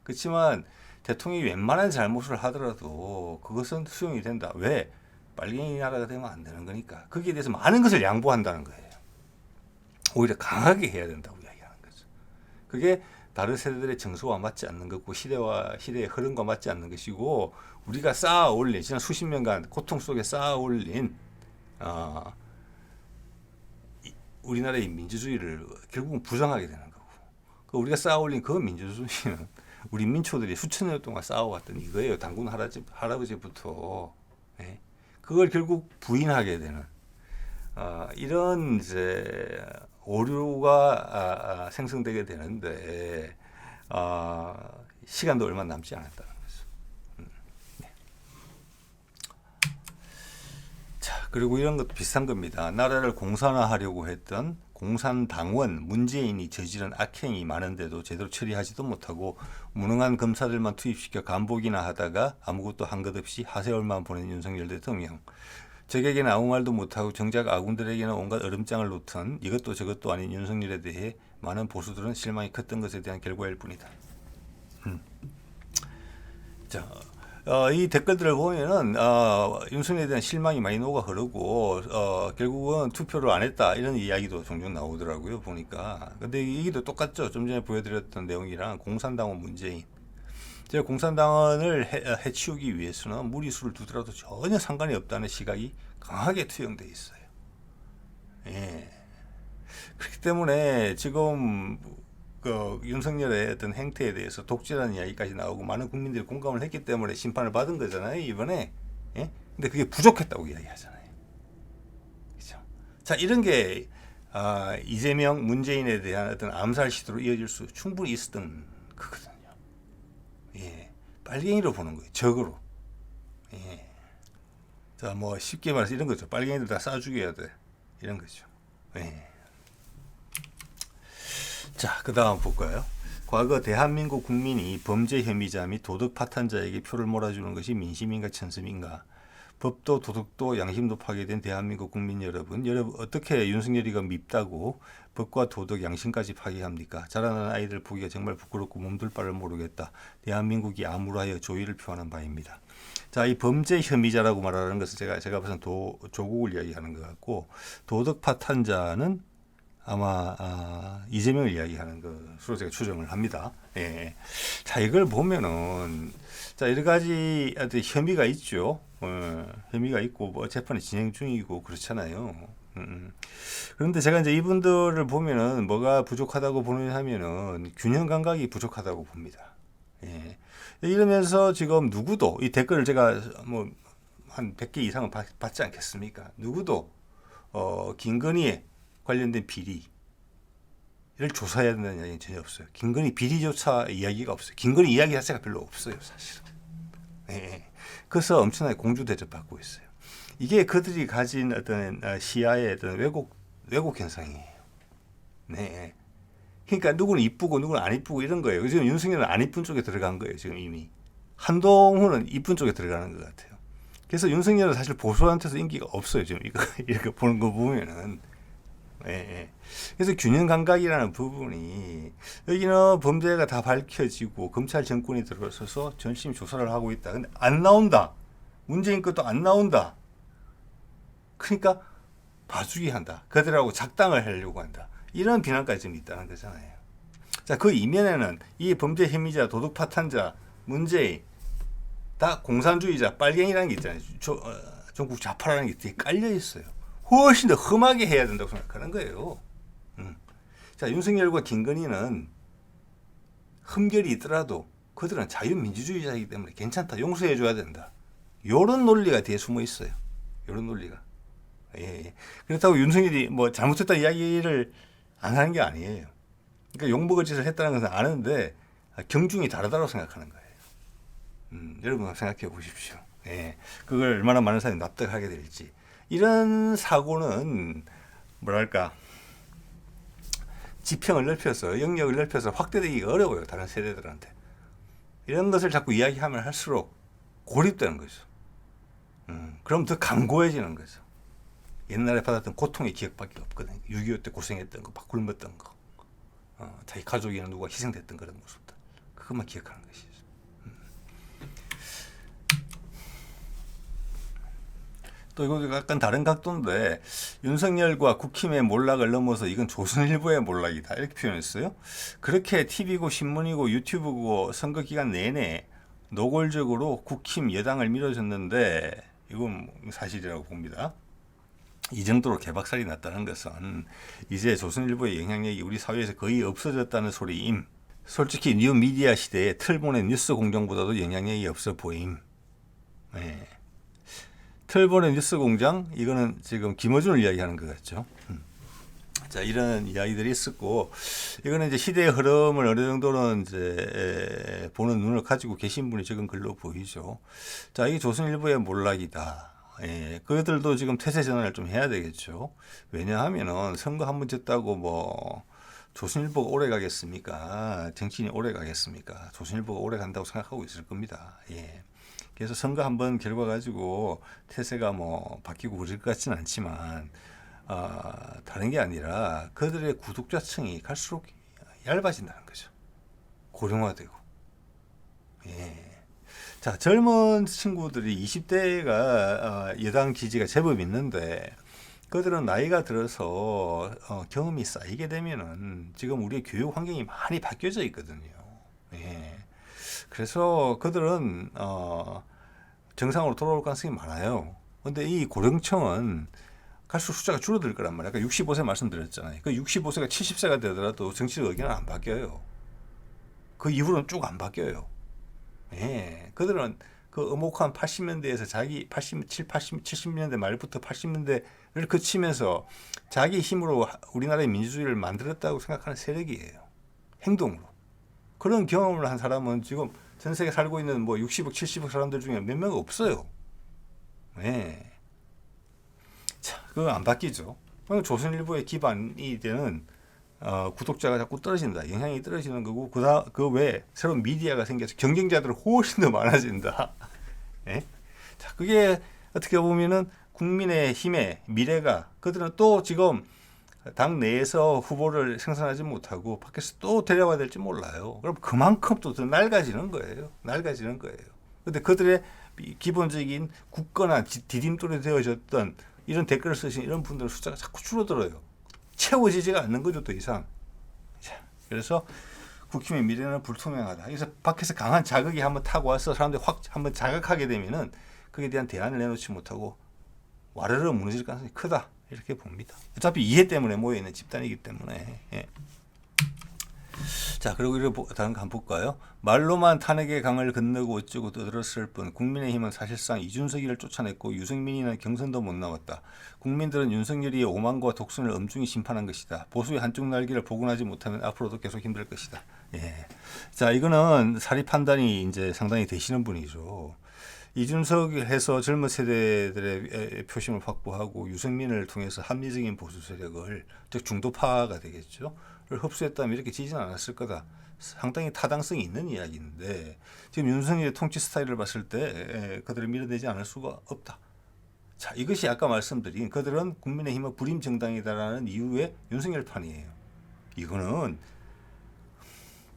그렇지만 대통령이 웬만한 잘못을 하더라도 그것은 수용이 된다. 왜? 빨갱이 나라가 되면 안 되는 거니까. 거기에 대해서 많은 것을 양보한다는 거예요. 오히려 강하게 해야 된다고 이야기하는 거죠. 그게 다른 세대들의 정서와 맞지 않는 것고 시대의 흐름과 맞지 않는 것이고 우리가 쌓아 올린 지난 수십 년간 고통 속에 쌓아 올린 우리나라의 민주주의를 결국은 부정하게 되는 거고 우리가 쌓아 올린 그 민주주의는 우리 민초들이 수천 년 동안 쌓아왔던 이거예요. 당군 할아버지부터. 네. 그걸 결국 부인하게 되는 이런 이제 오류가 생성되게 되는데 시간도 얼마 남지 않았다는 거죠. 네. 자, 그리고 이런 것도 비슷한 겁니다. 나라를 공산화하려고 했던 공산당원 문재인이 저지른 악행이 많은데도 제대로 처리하지도 못하고 무능한 검사들만 투입시켜 간보기나 하다가 아무것도 한 것 없이 하세월만 보낸 윤석열 대통령. 적에게는 아무 말도 못하고 정작 아군들에게는 온갖 얼음장을 놓던 이것도 저것도 아닌 윤석열에 대해 많은 보수들은 실망이 컸던 것에 대한 결과일 뿐이다. 자, 이 댓글들을 보면은 윤석열에 대한 실망이 많이 녹아 흐르고 결국은 투표를 안 했다 이런 이야기도 종종 나오더라고요 보니까. 근데 이게도 똑같죠. 좀 전에 보여드렸던 내용이랑 공산당원 문재인. 제가 공산당원을 해치우기 위해서는 무리수를 두더라도 전혀 상관이 없다는 시각이 강하게 투영돼 있어요. 예. 그렇기 때문에 지금 그 윤석열의 어떤 행태에 대해서 독재라는 이야기까지 나오고 많은 국민들이 공감을 했기 때문에 심판을 받은 거잖아요 이번에. 예? 근데 그게 부족했다고 이야기하잖아요. 그렇죠? 자, 이런 게 이재명, 문재인에 대한 어떤 암살 시도로 이어질 수 충분히 있었던 거거든요. 예, 빨갱이로 보는 거예요. 적으로. 예. 자, 뭐 쉽게 말해서 이런 거죠. 빨갱이들 다 쏴 죽여야 돼. 이런 거죠. 예. 자, 그 다음 볼까요? 과거 대한민국 국민이 범죄 혐의자 및 도덕 파탄자에게 표를 몰아주는 것이 민심인가 천심인가? 법도 도덕도 양심도 파괴된 대한민국 국민 여러분, 어떻게 윤석열이가 밉다고 법과 도덕 양심까지 파괴합니까? 자라나는 아이들 보기가 정말 부끄럽고 몸둘 바를 모르겠다. 대한민국이 암울하여 조의를 표하는 바입니다. 자, 이 범죄 혐의자라고 말하는 것은 제가 봐서는 조국을 이야기하는 것 같고, 도덕 파탄자는 아마 이재명을 이야기하는 것으로 제가 추정을 합니다. 예. 자, 이걸 보면은 자, 여러 가지 혐의가 있죠. 혐의가 있고 뭐 재판이 진행 중이고 그렇잖아요. 그런데 제가 이제 이분들을 보면은 뭐가 부족하다고 보느냐면은 균형 감각이 부족하다고 봅니다. 예. 이러면서 지금 누구도 이 댓글을 제가 뭐 한 100개 이상은 받지 않겠습니까? 누구도 김건희에 관련된 비리를 조사해야 된다는 이야기는 전혀 없어요. 김건희 비리조차 이야기가 없어요. 김건희 이야기 자체가 별로 없어요, 사실은. 예. 그래서 엄청나게 공주 대접받고 있어요. 이게 그들이 가진 어떤 시야의 어떤 왜곡 현상이에요. 네. 그러니까 누구는 이쁘고 누구는 안 이쁘고 이런 거예요. 지금 윤석열은 안 이쁜 쪽에 들어간 거예요. 지금 이미. 한동훈은 이쁜 쪽에 들어가는 것 같아요. 그래서 윤석열은 사실 보수한테서 인기가 없어요. 지금 이거 이렇게 보는 거 보면은. 예. 그래서 균형 감각이라는 부분이 여기는 범죄가 다 밝혀지고 검찰 정권이 들어서서 전심 조사를 하고 있다. 근데 안 나온다. 문재인 것도 안 나온다. 그러니까 봐주기 한다. 그들하고 작당을 하려고 한다. 이런 비난까지 좀 있다는 거잖아요. 자, 그 이면에는 이 범죄 혐의자, 도덕 파탄자, 문재인 다 공산주의자, 빨갱이라는 게 있잖아요. 전국 좌파라는 게 뒤에 깔려 있어요. 훨씬 더 험하게 해야 된다고 생각하는 거예요. 자, 윤석열과 김건희는 흠결이 있더라도 그들은 자유민주주의자이기 때문에 괜찮다. 용서해 줘야 된다. 요런 논리가 뒤에 숨어 있어요. 요런 논리가. 예. 그렇다고 윤석열이 뭐 잘못했다 이야기를 안 하는 게 아니에요. 그러니까 욕먹을 짓을 했다는 것은 아는데 경중이 다르다고 생각하는 거예요. 여러분 생각해 보십시오. 예. 그걸 얼마나 많은 사람이 납득하게 될지. 이런 사고는 뭐랄까 지평을 넓혀서 영역을 넓혀서 확대되기가 어려워요. 다른 세대들한테. 이런 것을 자꾸 이야기하면 할수록 고립되는 거죠. 그럼 더 강고해지는 거죠. 옛날에 받았던 고통의 기억밖에 없거든요. 6.25 때 고생했던 거, 막 굶었던 거, 자기 가족이나 누가 희생됐던 그런 모습들. 그것만 기억하는 것이죠. 또 이거 약간 다른 각도인데 윤석열과 국힘의 몰락을 넘어서 이건 조선일보의 몰락이다 이렇게 표현했어요. 그렇게 TV고 신문이고 유튜브고 선거 기간 내내 노골적으로 국힘 여당을 밀어줬는데 이건 사실이라고 봅니다. 이 정도로 개박살이 났다는 것은 이제 조선일보의 영향력이 우리 사회에서 거의 없어졌다는 소리임. 솔직히 뉴미디어 시대에 틀본의 뉴스 공장보다도 영향력이 없어 보임. 네. 틀본의 뉴스 공장 이거는 지금 김어준을 이야기하는 것 같죠. 자, 이런 이야기들이 있었고 이거는 이제 시대의 흐름을 어느 정도는 이제 보는 눈을 가지고 계신 분이 적은 글로 보이죠. 자, 이게 조선일보의 몰락이다. 예, 그들도 지금 태세 전환을 좀 해야 되겠죠. 왜냐하면은 선거 한 번 졌다고 뭐 조선일보가 오래 가겠습니까? 정치인이 오래 가겠습니까? 조선일보가 오래 간다고 생각하고 있을 겁니다. 예. 그래서 선거 한번 결과 가지고 태세가 뭐 바뀌고 그럴 것 같지는 않지만 다른 게 아니라 그들의 구독자층이 갈수록 얇아진다는 거죠. 고령화되고. 예. 자, 젊은 친구들이 20대가 여당 지지가 제법 있는데 그들은 나이가 들어서 경험이 쌓이게 되면은 지금 우리의 교육 환경이 많이 바뀌어져 있거든요. 예. 그래서 그들은 정상으로 돌아올 가능성이 많아요. 근데 이 고령층은 갈수록 숫자가 줄어들 거란 말이에요. 그러니까 65세 말씀드렸잖아요. 그 65세가 70세가 되더라도 정치적 의견은 안 바뀌어요. 그 이후로는 쭉 안 바뀌어요. 예. 그들은 그 어목한 80년대에서 자기 70년대 말부터 80년대를 거치면서 자기 힘으로 우리나라의 민주주의를 만들었다고 생각하는 세력이에요. 행동으로. 그런 경험을 한 사람은 지금 전 세계 살고 있는 뭐 60억, 70억 사람들 중에 몇 명 없어요. 네. 자, 그거 안 바뀌죠. 조선일보의 기반이 되는 구독자가 자꾸 떨어진다. 영향이 떨어지는 거고 그 외에 새로운 미디어가 생겨서 경쟁자들은 훨씬 더 많아진다. 예? 자, 그게 어떻게 보면은 국민의힘의 미래가 그들은 또 지금 당 내에서 후보를 생산하지 못하고 밖에서 또 데려와야 될지 몰라요. 그럼 그만큼 또 더 낡아지는 거예요. 낡아지는 거예요. 근데 그들의 기본적인 굳건한 디딤돌이 되어졌던 이런 댓글을 쓰신 이런 분들 숫자가 자꾸 줄어들어요. 채워지지가 않는 거죠, 더 이상. 자, 그래서 국힘의 미래는 불투명하다. 그래서 밖에서 강한 자극이 한번 타고 와서 사람들이 확 한번 자극하게 되면은 그에 대한 대안을 내놓지 못하고 와르르 무너질 가능성이 크다. 이렇게 봅니다. 어차피 이해 때문에 모여있는 집단이기 때문에. 예. 자, 그리고 다른 거 한번 볼까요? 말로만 탄핵의 강을 건너고 어쩌고 떠들었을 뿐 국민의힘은 사실상 이준석이를 쫓아냈고 유승민이는 경선도 못 나왔다. 국민들은 윤석열이 오만과 독선을 엄중히 심판한 것이다. 보수의 한쪽 날개를 복원하지 못하면 앞으로도 계속 힘들 것이다. 예. 자, 이거는 사리 판단이 이제 상당히 되시는 분이죠. 이준석을 해서 젊은 세대들의 표심을 확보하고 유승민을 통해서 합리적인 보수 세력을, 즉 중도파가 되겠죠, 를 흡수했다면 이렇게 지지는 않았을 거다. 상당히 타당성이 있는 이야기인데 지금 윤석열의 통치 스타일을 봤을 때 그들을 밀어내지 않을 수가 없다. 자, 이것이 아까 말씀드린 그들은 국민의힘은 불임 정당이다라는 이유의 윤석열 판이에요. 이거는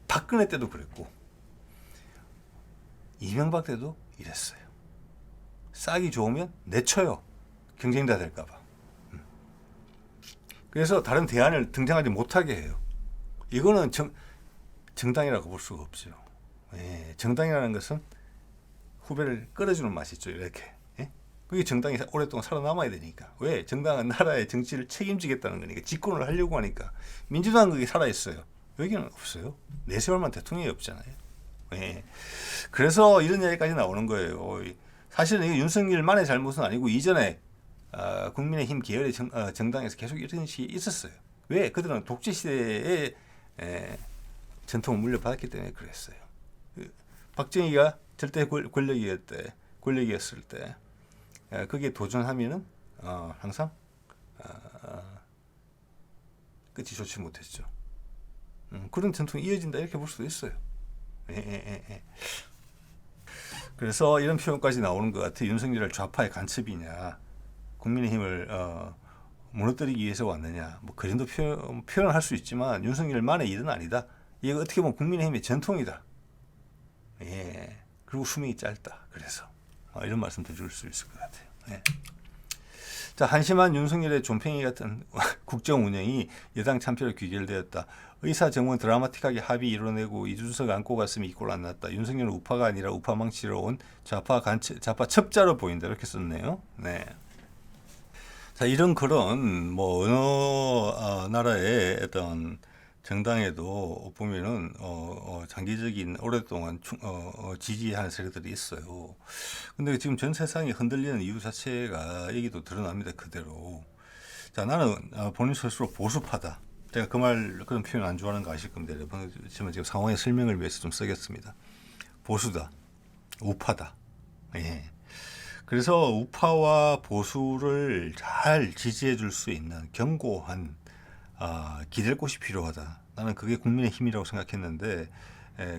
박근혜 때도 그랬고 이명박 때도 이랬어요. 싹이 좋으면 내쳐요. 경쟁자 될까봐. 그래서 다른 대안을 등장하지 못하게 해요. 이거는 정당이라고 볼 수가 없죠. 예, 정당이라는 것은 후배를 끌어주는 맛이 있죠. 이렇게. 예? 그게 정당이 오랫동안 살아남아야 되니까. 왜? 정당은 나라의 정치를 책임지겠다는 거니까. 집권을 하려고 하니까. 민주당은 그게 살아있어요. 여기는 없어요. 내세월만 대통령이 없잖아요. 예. 그래서 이런 이야기까지 나오는 거예요. 사실은 이게 윤석열만의 잘못은 아니고 이전에 국민의힘 계열의 정당에서 계속 이런 식이 있었어요. 왜? 그들은 독재 시대에 전통을 물려받았기 때문에 그랬어요. 박정희가 절대 권력이었을 때 거기에 도전하면은 항상 끝이 좋지 못했죠. 그런 전통이 이어진다 이렇게 볼 수도 있어요. 그래서 이런 표현까지 나오는 것 같아요. 윤석열을 좌파의 간첩이냐, 국민의힘을 무너뜨리기 위해서 왔느냐, 뭐 그 정도 표현을 할 수 있지만 윤석열만의 일은 아니다. 이게 어떻게 보면 국민의힘의 전통이다. 예. 그리고 수명이 짧다. 그래서 이런 말씀 드릴 수 있을 것 같아요. 예. 자, 한심한 윤석열의 존팽이 같은 국정 운영이 여당 참패로 귀결되었다. 의사 정원 드라마틱하게 합의 이뤄내고 이준석 안고 갔으면 이꼴 안 났다. 윤석열은 우파가 아니라 우파 망치러 온 좌파 첩자로 보인다. 이렇게 썼네요. 네. 자, 이런 그런 뭐 어느 나라의 어떤 정당에도 보면은 장기적인 오랫동안 지지하는 세력들이 있어요. 근데 지금 전 세상이 흔들리는 이유 자체가 여기도 드러납니다. 그대로. 자, 나는 본인 스스로 보수파다. 제가 그런 표현 안 좋아하는 거 아실 겁니다. 여러분, 지금 상황의 설명을 위해서 좀 쓰겠습니다. 보수다, 우파다. 예. 그래서 우파와 보수를 잘 지지해 줄 수 있는 견고한 기댈 곳이 필요하다. 나는 그게 국민의 힘이라고 생각했는데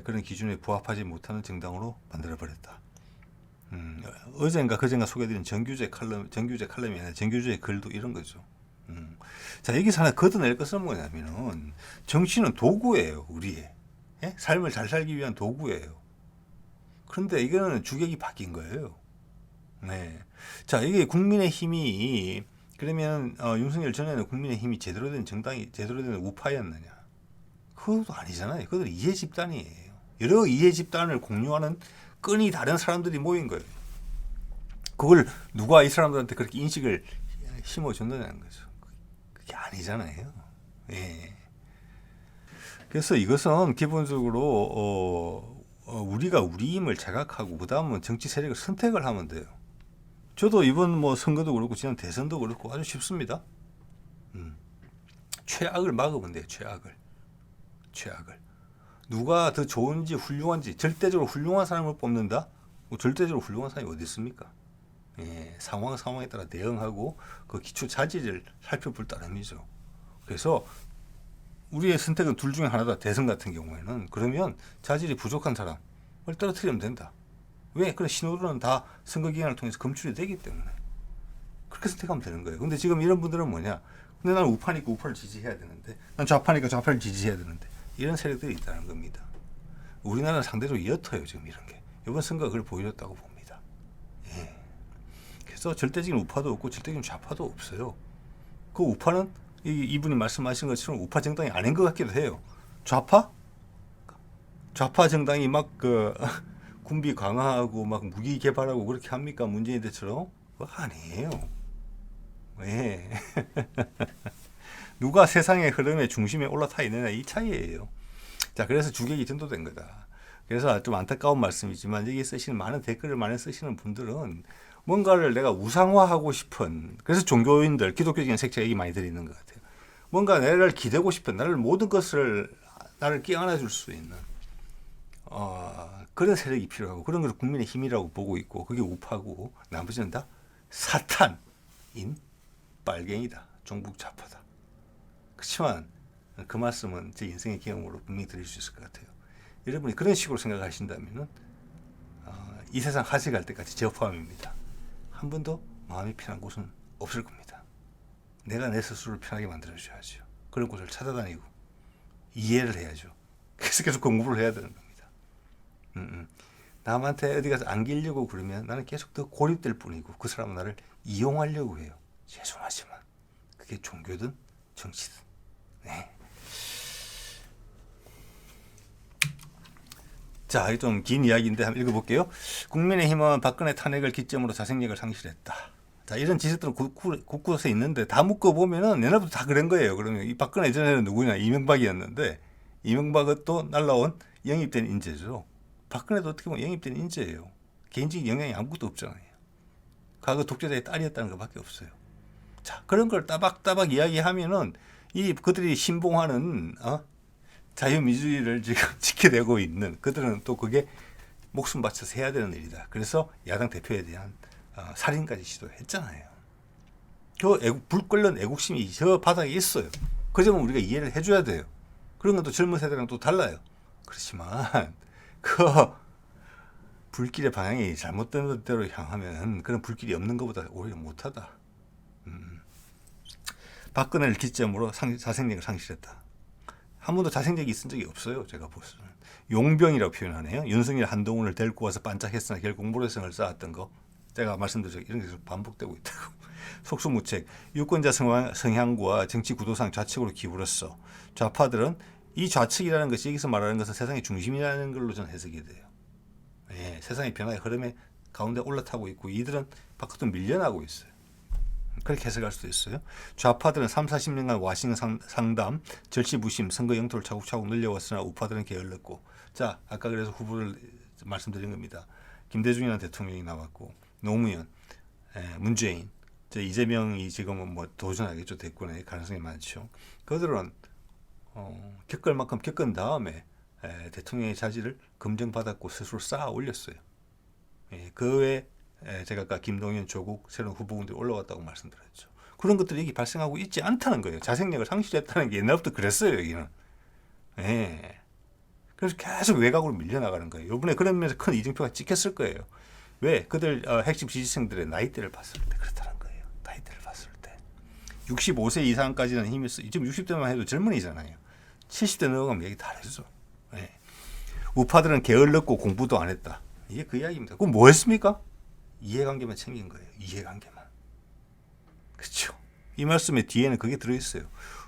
그런 기준에 부합하지 못하는 정당으로 만들어버렸다. 어젠가 그젠가 소개해드린 정규제 칼럼이 아니라 정규제 글도 이런 거죠. 자, 여기서 하나 걷어낼 것은 뭐냐면은 정치는 도구예요. 우리의 삶을 잘 살기 위한 도구예요. 그런데 이거는 주객이 바뀐 거예요. 네. 자, 이게 국민의힘이 그러면 윤석열 전에는 국민의힘이 제대로 된 정당이 제대로 된 우파였느냐? 그것도 아니잖아요. 그것은 이해 집단이에요. 여러 이해 집단을 공유하는 끈이 다른 사람들이 모인 거예요. 그걸 누가 이 사람들한테 그렇게 인식을 심어준다는 거죠. 그게 아니잖아요. 예. 그래서 이것은 기본적으로 우리가 우리 힘을 자각하고 그 다음은 정치 세력을 선택을 하면 돼요. 저도 이번 뭐 선거도 그렇고 지난 대선도 그렇고 아주 쉽습니다. 최악을 막으면 돼요. 최악을. 누가 더 좋은지 훌륭한지 절대적으로 훌륭한 사람을 뽑는다? 뭐 절대적으로 훌륭한 사람이 어디 있습니까? 예, 상황에 따라 대응하고 그 기초 자질을 살펴볼 따름이죠. 그래서 우리의 선택은 둘 중에 하나다. 대선 같은 경우에는 그러면 자질이 부족한 사람을 떨어뜨리면 된다. 왜? 그런 신호들은 다 선거 기간을 통해서 검출이 되기 때문에 그렇게 선택하면 되는 거예요. 근데 지금 이런 분들은 뭐냐? 근데 나는 우파니까 우파를 지지해야 되는데, 난 좌파니까 좌파를 지지해야 되는데, 이런 세력들이 있다는 겁니다. 우리나라는 상대적으로 옅어요, 지금 이런 게. 이번 선거가 그걸 보여줬다고 봅니다. 예. 그래서 절대적인 우파도 없고 절대적인 좌파도 없어요. 그 우파는 이분이 말씀하신 것처럼 우파 정당이 아닌 것 같기도 해요. 좌파? 좌파 정당이 막 군비 강화하고 막 무기 개발하고 그렇게 합니까? 문재인 대처럼? 그거 아니에요. 왜? 누가 세상의 흐름의 중심에 올라타 있느냐 이 차이예요. 자, 그래서 주객이 전도된 거다. 그래서 좀 안타까운 말씀이지만 여기 쓰시는 많은 댓글을 많이 쓰시는 분들은 뭔가를 내가 우상화하고 싶은, 그래서 종교인들, 기독교적인 색채 얘기 많이 드리는 것 같아요. 뭔가 나를 기대고 싶은, 나를 모든 것을 나를 끼안아 줄 수 있는 그런 세력이 필요하고, 그런 걸 국민의 힘이라고 보고 있고, 그게 우파고 나머지는 다 사탄인 빨갱이다, 종북 좌파다. 그렇지만 그 말씀은 제 인생의 경험으로 분명히 드릴 수 있을 것 같아요. 여러분이 그런 식으로 생각하신다면 이 세상 하세 갈 때까지 저 포함입니다. 한 번도 마음이 편한 곳은 없을 겁니다. 내가 내 스스로를 편하게 만들어줘야죠. 그런 곳을 찾아다니고 이해를 해야죠. 그래서 계속 공부를 해야 되는 겁니다. 남한테 어디 가서 안기려고 그러면 나는 계속 더 고립될 뿐이고, 그 사람은 나를 이용하려고 해요. 죄송하지만 그게 종교든 정치든. 네. 자, 좀 긴 이야기인데 한번 읽어볼게요. 국민의힘은 박근혜 탄핵을 기점으로 자생력을 상실했다. 자, 이런 지식들은 곳곳에 있는데 다 묶어보면은 옛날부터 다 그런 거예요. 그러면 이 박근혜 전에는 누구냐? 이명박이었는데, 이명박은 또 날라온 영입된 인재죠. 박근혜도 어떻게 보면 영입된 인재예요. 개인적인 영향이 아무것도 없잖아요. 과거 독재자의 딸이었다는 것밖에 없어요. 자, 그런 걸 따박따박 이야기하면은 그들이 신봉하는 자유민주주의를 지금 지켜내고 있는 그들은 또 그게 목숨 바쳐서 해야 되는 일이다. 그래서 야당 대표에 대한 살인까지 시도했잖아요. 그 불 끓는 애국심이 저 바닥에 있어요. 그 점은 우리가 이해를 해줘야 돼요. 그런 것도 젊은 세대랑 또 달라요. 그렇지만 그 불길의 방향이 잘못된 대로 향하면 그런 불길이 없는 것보다 오히려 못하다. 박근혜를 기점으로 자생력을 상실했다. 한 번도 자생력이 있은 적이 없어요. 제가 보서는. 용병이라고 표현하네요. 윤석열, 한동훈을 데리고 와서 반짝했으나 결국 모래성을 쌓았던 거. 제가 말씀드렸죠. 이런 게 계속 반복되고 있다고. 속수무책. 유권자 성향과 정치 구도상 좌측으로 기울었어. 좌파들은 이 좌측이라는 것이 여기서 말하는 것은 세상의 중심이라는 걸로 저는 해석이 돼요. 예, 세상의 변화의 흐름에 가운데 올라타고 있고 이들은 바깥으로 밀려나고 있어요. 그렇게 해석할 수도 있어요. 좌파들은 3, 40년간 와싱 상담, 절치부심, 선거 영토를 차곡차곡 늘려왔으나 우파들은 게을렀고. 자, 아까 그래서 후보를 말씀드린 겁니다. 김대중이라는 대통령이 나왔고, 노무현, 문재인, 이재명이 지금은 뭐 도전하겠죠. 대권에 가능성이 많죠. 그들은 겪을 만큼 겪은 다음에 대통령의 자질을 검증받았고 스스로 쌓아 올렸어요. 그 외에 제가 아까 김동연, 조국 새로운 후보군들이 올라왔다고 말씀드렸죠. 그런 것들이 여기 발생하고 있지 않다는 거예요. 자생력을 상실했다는 게 옛날부터 그랬어요. 여기는. 그래서 계속 외곽으로 밀려나가는 거예요. 이번에 그런 면에서 큰 이정표가 찍혔을 거예요. 왜? 그들 핵심 지지층들의 나이대를 봤을 때 그렇다는 거예요. 나이대를 봤을 때 65세 이상까지는 힘이 있어. 지금 60대만 해도 젊은이잖아요. 70대 넘어가면 얘기 다르죠. 우파들은 게을렀고 공부도 안 했다. 이게 그 이야기입니다. 그럼 뭐 했습니까? 이해관계만 챙긴 거예요. 이해관계만. 그렇죠. 이 말씀의 뒤에는 그게 들어있어요.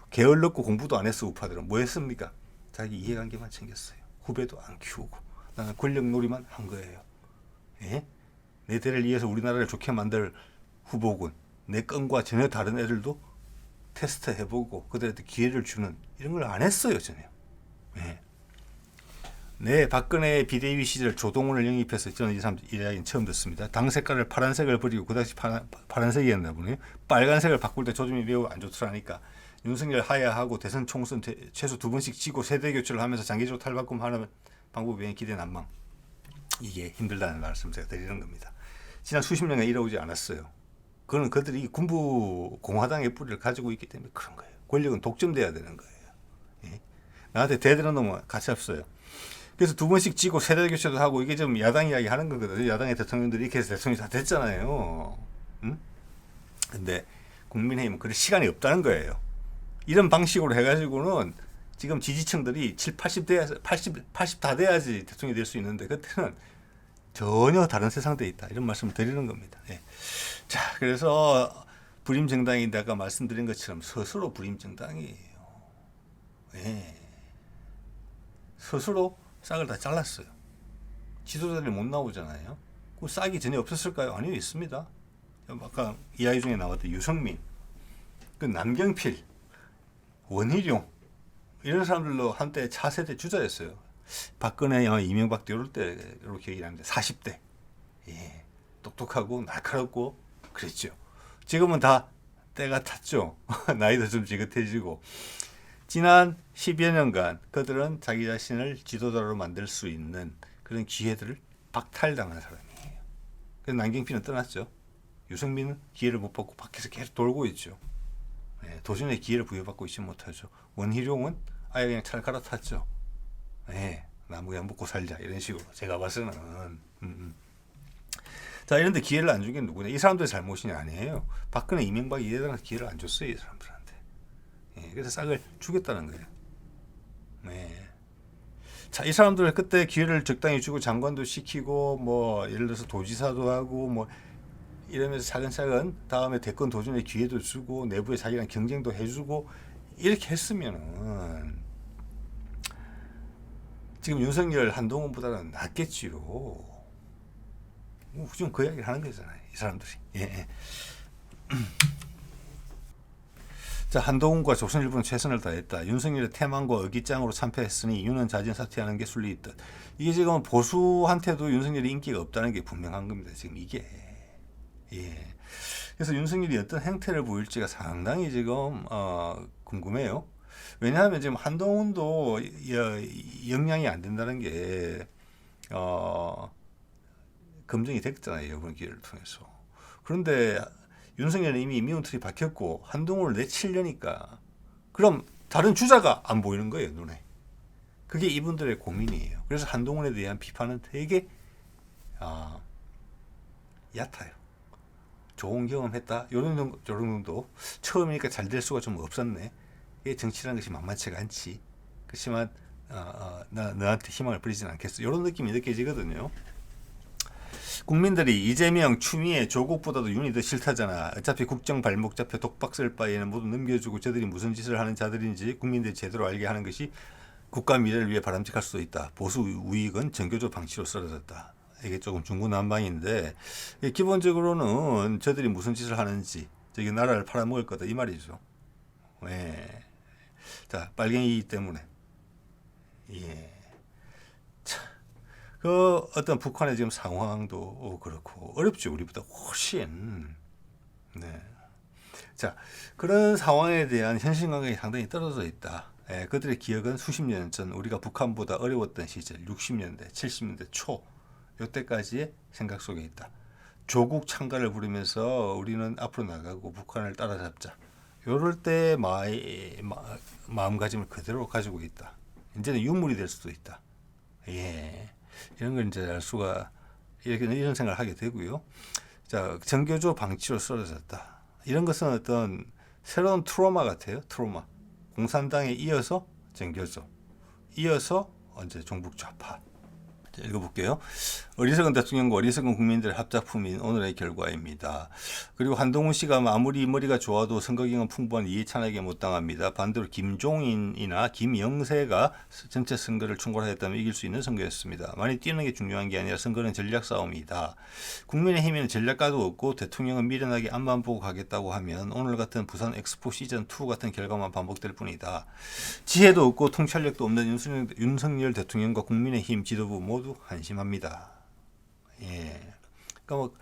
게을렀고 공부도 안 했어. 우파들은 뭐 했습니까? 자기 이해관계만 챙겼어요. 후배도 안 키우고 나는 권력놀이만 한 거예요. 내 대를 이해해서 우리나라를 좋게 만들 후보군, 내 건과 전혀 다른 애들도 테스트 해보고 그들한테 기회를 주는 이런 걸 안 했어요. 전혀. 네, 박근혜 비대위 시절 조동훈을 영입해서 저는 이 이야기는 처음 듣습니다. 당 색깔을 파란색을 버리고 그 당시 파란색이었나 보네요. 빨간색을 바꿀 때 조짐이 매우 안 좋더라니까. 윤석열 하야하고 대선 총선 최소 2번씩 치고 세대 교체를 하면서 장기적으로 탈바꿈하는 방법이 외엔 기대 난망. 이게 힘들다는 말씀 제가 드리는 겁니다. 지난 수십 년간 이뤄오지 않았어요. 그거는 그들이 군부 공화당의 뿌리를 가지고 있기 때문에 그런 거예요. 권력은 독점돼야 되는 거예요. 나한테 대드는 놈은 가치 없어요. 그래서 두 번씩 지고 세대 교체도 하고 이게 좀 야당 이야기 하는 거거든요. 야당의 대통령들이 이렇게 해서 대통령이 다 됐잖아요. 응? 근데 국민의힘은 그럴 시간이 없다는 거예요. 이런 방식으로 해가지고는 지금 지지층들이 7, 80 다 돼야지 대통령이 될 수 있는데 그때는 전혀 다른 세상돼 있다. 이런 말씀을 드리는 겁니다. 예. 자, 그래서 불임정당이 내가 말씀드린 것처럼 스스로 불임정당이에요. 예. 스스로 싹을 다 잘랐어요. 지도자들이 못 나오잖아요. 그 싹이 전혀 없었을까요? 아니요, 있습니다. 아까 이야기 중에 나왔던 유성민, 그 남경필, 원희룡 이런 사람들로 한때 차세대 주자였어요. 박근혜, 이명박 때 이럴 때로 기억이 나는데 40대. 예. 똑똑하고 날카롭고 그랬죠. 지금은 다 때가 탔죠. 나이도 좀 지긋해지고. 지난 10여 년간 그들은 자기 자신을 지도자로 만들 수 있는 그런 기회들을 박탈당한 사람이에요. 그래서 남경필은 떠났죠. 유승민은 기회를 못 받고 밖에서 계속 돌고 있죠. 예, 도전의 기회를 부여받고 있지 못하죠. 원희룡은 아예 그냥 차를 갈아탔죠. 예, 나무에 안 붙고 살자 이런 식으로 제가 봐서는 자, 이런데 기회를 안 준 게 누구냐? 이 사람들의 잘못이 아니에요. 박근혜, 이명박이 이래서 기회를 안 줬어요, 이 사람들한테. 예, 그래서 싹을 주겠다는 거예요. 네. 자, 이 사람들 그때 기회를 적당히 주고 장관도 시키고 뭐 예를 들어서 도지사도 하고 뭐 이러면서 차근차근 다음에 대권 도전의 기회도 주고 내부에 자기랑 경쟁도 해주고 이렇게 했으면은 지금 윤석열, 한동훈보다는 낫겠지요. 지금 그 이야기를 하는 거잖아요, 이 사람들이. 예. 자, 한동훈과 조선일보는 최선을 다했다. 윤석열의 태만과 의기장으로 참패했으니 윤은 자진 사퇴하는 게 순리 있듯. 이게 지금 보수한테도 윤석열이 인기가 없다는 게 분명한 겁니다. 지금 이게. 예. 그래서 윤석열이 어떤 행태를 보일지가 상당히 지금 궁금해요. 왜냐하면 지금 한동훈도 영향이 안 된다는 게 검증이 됐잖아요, 이번 기회를 통해서. 그런데 윤석열은 이미 미운 틀이 박혔고 한동훈을 내치려니까 그럼 다른 주자가 안 보이는 거예요, 눈에. 그게 이분들의 고민이에요. 그래서 한동훈에 대한 비판은 되게 얕아요. 좋은 경험했다. 요런 정도. 처음이니까 잘 될 수가 좀 없었네. 이게 정치라는 것이 만만치가 않지. 그렇지만 나 너한테 희망을 버리진 않겠어. 이런 느낌이 느껴지거든요. 국민들이 이재명, 추미애, 조국보다도 윤이 더 싫다잖아. 어차피 국정 발목 잡혀 독박 쓸 바에는 모두 넘겨주고 저들이 무슨 짓을 하는 자들인지 국민들이 제대로 알게 하는 것이 국가 미래를 위해 바람직할 수도 있다. 보수 우익은 정교조 방치로 쓰러졌다. 이게 조금 중구난방인데 기본적으로는 저들이 무슨 짓을 하는지 저기 나라를 팔아먹을 거다 이 말이죠. 예. 자, 빨갱이기 때문에. 예. 참. 그 어떤 북한의 지금 상황도 그렇고 어렵죠. 우리보다 훨씬. 네. 자, 그런 상황에 대한 현실 감각이 상당히 떨어져 있다. 예, 그들의 기억은 수십 년 전 우리가 북한보다 어려웠던 시절 60년대, 70년대 초 이때까지의 생각 속에 있다. 조국 창가를 부리면서 우리는 앞으로 나가고 북한을 따라잡자. 이럴 때 마음가짐을 그대로 가지고 있다. 이제는 유물이 될 수도 있다. 예. 이런 걸 이제 알 수가 이런 생각을 하게 되고요. 자, 정교조 방치로 쓰러졌다. 이런 것은 어떤 새로운 트라우마 같아요. 트라우마. 공산당에 이어서 정교조, 이어서 언제 종북 좌파. 자, 읽어볼게요. 어리석은 대통령과 어리석은 국민들의 합작품인 오늘의 결과입니다. 그리고 한동훈 씨가 아무리 머리가 좋아도 선거 경험 풍부한 이해찬에게 못 당합니다. 반대로 김종인이나 김영세가 전체 선거를 총괄하였다면 이길 수 있는 선거였습니다. 많이 뛰는 게 중요한 게 아니라 선거는 전략 싸움이다. 국민의힘에는 전략가도 없고 대통령은 미련하게 앞만 보고 가겠다고 하면 오늘 같은 부산 엑스포 시즌2 같은 결과만 반복될 뿐이다. 지혜도 없고 통찰력도 없는 윤석열 대통령과 국민의힘 지도부 모두 한심합니다. 예. 그러니까 뭐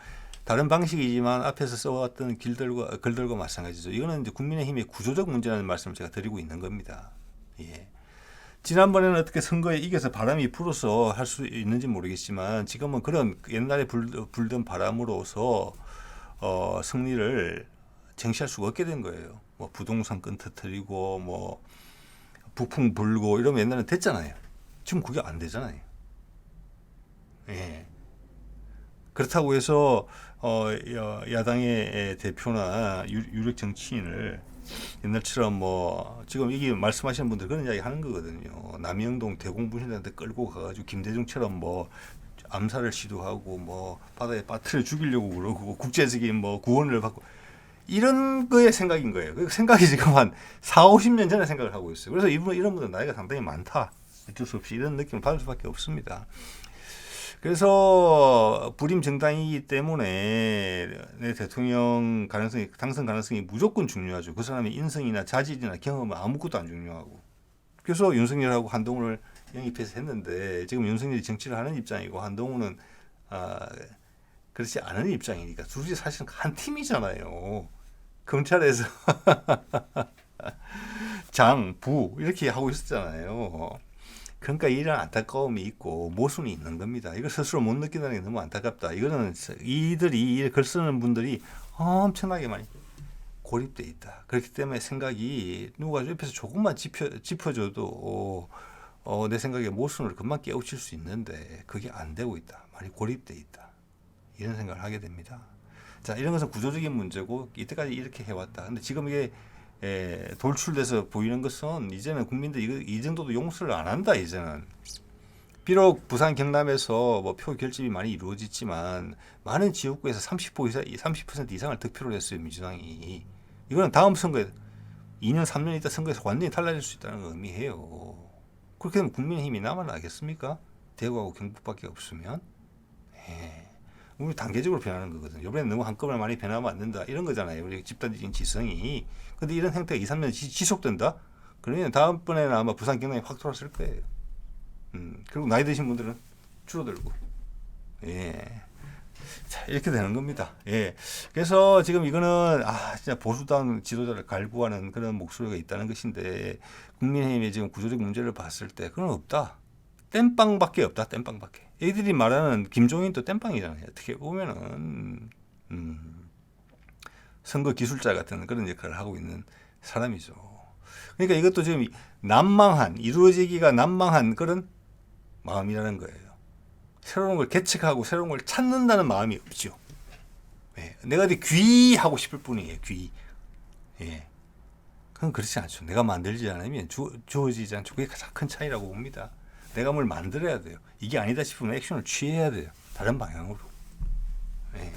다른 방식이지만 앞에서 써왔던 글들과 마찬가지죠. 이거는 이제 국민의힘의 구조적 문제라는 말씀을 제가 드리고 있는 겁니다. 예. 지난번에는 어떻게 선거에 이겨서 바람이 불어서 할 수 있는지 모르겠지만 지금은 그런 옛날에 불던 바람으로서 승리를 쟁취할 수가 없게 된 거예요. 뭐 부동산 끈 터뜨리고 뭐 북풍 불고 이러면 옛날에 됐잖아요. 지금 그게 안 되잖아요. 예. 그렇다고 해서 야당의 대표나 유력 정치인을 옛날처럼 뭐 지금 이게 말씀하시는 분들 그런 이야기 하는 거거든요. 남영동 대공분실한테 끌고 가가지고 김대중처럼 뭐 암살을 시도하고 뭐 바다에 빠뜨려 죽이려고 그러고 국제적인 뭐 구원을 받고 이런 거의 생각인 거예요. 그 생각이 지금 한 4, 50년 전에 생각을 하고 있어요. 그래서 이런 분들 나이가 상당히 많다. 어쩔 수 없이 이런 느낌을 받을 수밖에 없습니다. 그래서 불임 정당이기 때문에 내 대통령 가능성이 당선 가능성이 무조건 중요하죠. 그 사람의 인성이나 자질이나 경험은 아무것도 안 중요하고. 그래서 윤석열하고 한동훈을 영입해서 했는데 지금 윤석열이 정치를 하는 입장이고 한동훈은 그렇지 않은 입장이니까 둘이 사실은 한 팀이잖아요. 검찰에서 장, 부 이렇게 하고 있었잖아요. 그러니까 이런 안타까움이 있고 모순이 있는 겁니다. 이걸 스스로 못 느낀다는 게 너무 안타깝다. 이거는 이들 글 쓰는 분들이 엄청나게 많이 고립돼 있다. 그렇기 때문에 생각이 누가 옆에서 조금만 짚어줘도 내 생각에 모순을 금방 깨우칠 수 있는데 그게 안 되고 있다. 많이 고립돼 있다. 이런 생각을 하게 됩니다. 자, 이런 것은 구조적인 문제고 이때까지 이렇게 해왔다. 근데 지금 이게 돌출돼서 보이는 것은 이제는 국민들이 이 정도도 용서를 안 한다. 이제는 비록 부산 경남에서 뭐 표 결집이 많이 이루어졌지만 많은 지역구에서 30% 이상을 득표를 했어요. 민주당이. 이거는 다음 선거에 2년 3년 있다 선거에서 완전히 달라질 수 있다는 걸 의미해요. 그렇게 되면 국민의힘이 남아나겠습니까? 대구하고 경북밖에 없으면. 우리 단계적으로 변하는 거거든요. 이번에 너무 한꺼번에 많이 변하면 안 된다. 이런 거잖아요. 우리 집단적인 지성이. 근데 이런 행태가 2, 3년 지속된다? 그러면 다음번에는 아마 부산 경남이 확 돌았을 거예요. 그리고 나이 드신 분들은 줄어들고. 예. 자, 이렇게 되는 겁니다. 예. 그래서 지금 이거는, 진짜 보수당 지도자를 갈구하는 그런 목소리가 있다는 것인데, 국민의힘이 지금 구조적 문제를 봤을 때, 그건 없다. 땜빵밖에 없다. 땜빵밖에. 애들이 말하는 김종인도 땜빵이잖아요. 어떻게 보면은 선거 기술자 같은 그런 역할을 하고 있는 사람이죠. 그러니까 이것도 지금 이루어지기가 난망한 그런 마음이라는 거예요. 새로운 걸 개척하고 새로운 걸 찾는다는 마음이 없죠. 예. 내가 어디 귀하고 싶을 뿐이에요. 귀. 예. 그건 그렇지 않죠. 내가 만들지 않으면 주어지지 않죠. 그게 가장 큰 차이라고 봅니다. 내가 뭘 만들어야 돼요. 이게 아니다 싶으면 액션을 취해야 돼요. 다른 방향으로. 네.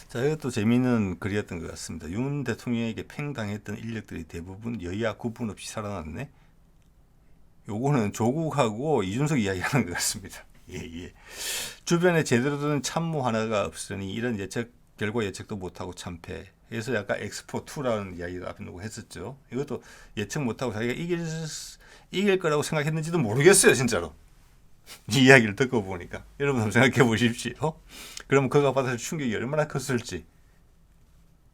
자, 이것도 재미있는 글이었던 것 같습니다. 윤 대통령에게 팽당했던 인력들이 대부분 여야 구분 없이 살아났네. 요거는 조국하고 이준석 이야기하는 것 같습니다. 예. 주변에 제대로 된 참모 하나가 없으니 이런 결과 예측도 못하고 참패. 그래서 약간 엑스포2라는 이야기를 앞에 누구 했었죠. 이것도 예측 못하고 자기가 이길 거라고 생각했는지도 모르겠어요. 진짜로. 이 이야기를 듣고 보니까. 여러분 한번 생각해 보십시오. 그러면 그가 받았을 충격이 얼마나 컸을지.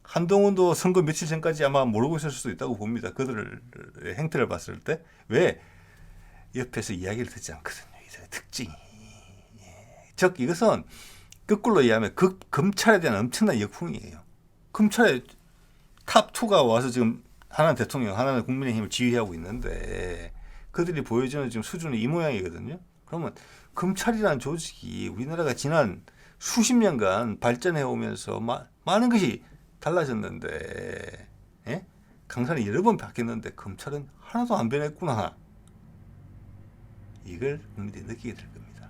한동훈도 선거 며칠 전까지 아마 모르고 있을 수도 있다고 봅니다. 그들의 행태를 봤을 때. 왜? 옆에서 이야기를 듣지 않거든요. 이들의 특징이. 즉 이것은 거꾸로 이해하면 검찰에 대한 엄청난 역풍이에요. 검찰의 탑2가 와서 지금 하나는 대통령, 하나는 국민의힘을 지휘하고 있는데 그들이 보여주는 지금 수준이 이 모양이거든요. 그러면 검찰이라는 조직이 우리나라가 지난 수십 년간 발전해 오면서 많은 것이 달라졌는데 강산이 여러 번 바뀌었는데 검찰은 하나도 안 변했구나. 이걸 국민들이 느끼게 될 겁니다.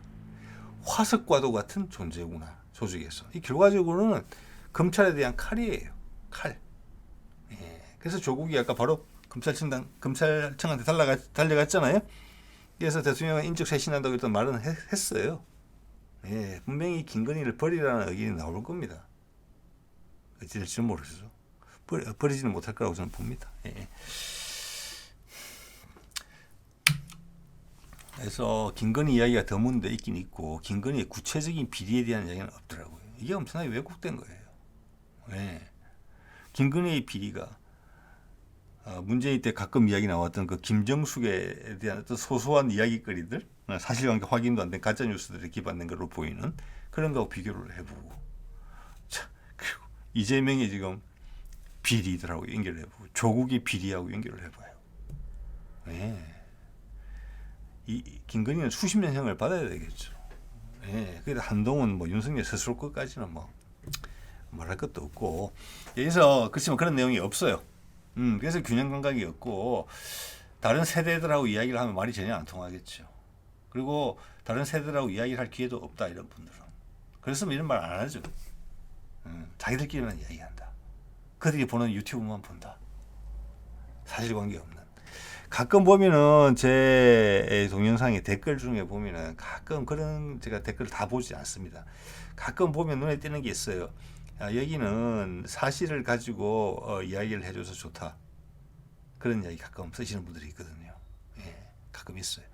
화석과도 같은 존재구나. 조직에서. 이 결과적으로는 검찰에 대한 칼이에요. 칼. 그래서 조국이 아까 바로 검찰청한테 달려갔잖아요. 그래서 대통령은 인적 쇄신한다고 일단 말은 했어요. 분명히 김건희를 버리라는 의견이 나올 겁니다. 어찌 될지 모르겠어. 버리지는 못할 거라고 저는 봅니다. 그래서 김건희 이야기가 드문데 있긴 있고 김건희의 구체적인 비리에 대한 이야기는 없더라고요. 이게 엄청나게 왜곡된 거예요. 김건희의 비리가 문재인 때 가끔 이야기 나왔던 그 김정숙에 대한 어떤 소소한 이야기거리들, 사실관계 확인도 안 된 가짜 뉴스들에 기반된 걸로 보이는 그런 거하고 비교를 해보고, 그리고 이재명이 지금 비리들하고 연결을 해보고 조국이 비리하고 연결을 해봐요. 예. 이 김건희는 수십 년형을 받아야 되겠죠. 예. 그래도 한동훈 뭐 윤석열 스스로 것까지는 뭐 말할 것도 없고 여기서 그렇지만 그런 내용이 없어요. 그래서 균형 감각이 없고 다른 세대들하고 이야기를 하면 말이 전혀 안 통하겠죠. 그리고 다른 세대들하고 이야기를 할 기회도 없다 이런 분들은. 그래서 이런 말 안 하죠. 자기들끼리만 이야기한다. 그들이 보는 유튜브만 본다. 사실관계 없는. 가끔 보면은 제 동영상의 댓글 중에 보면은 가끔 그런 제가 댓글을 다 보지 않습니다. 가끔 보면 눈에 띄는 게 있어요. 여기는 사실을 가지고 이야기를 해줘서 좋다. 그런 이야기 가끔 쓰시는 분들이 있거든요. 예, 가끔 있어요.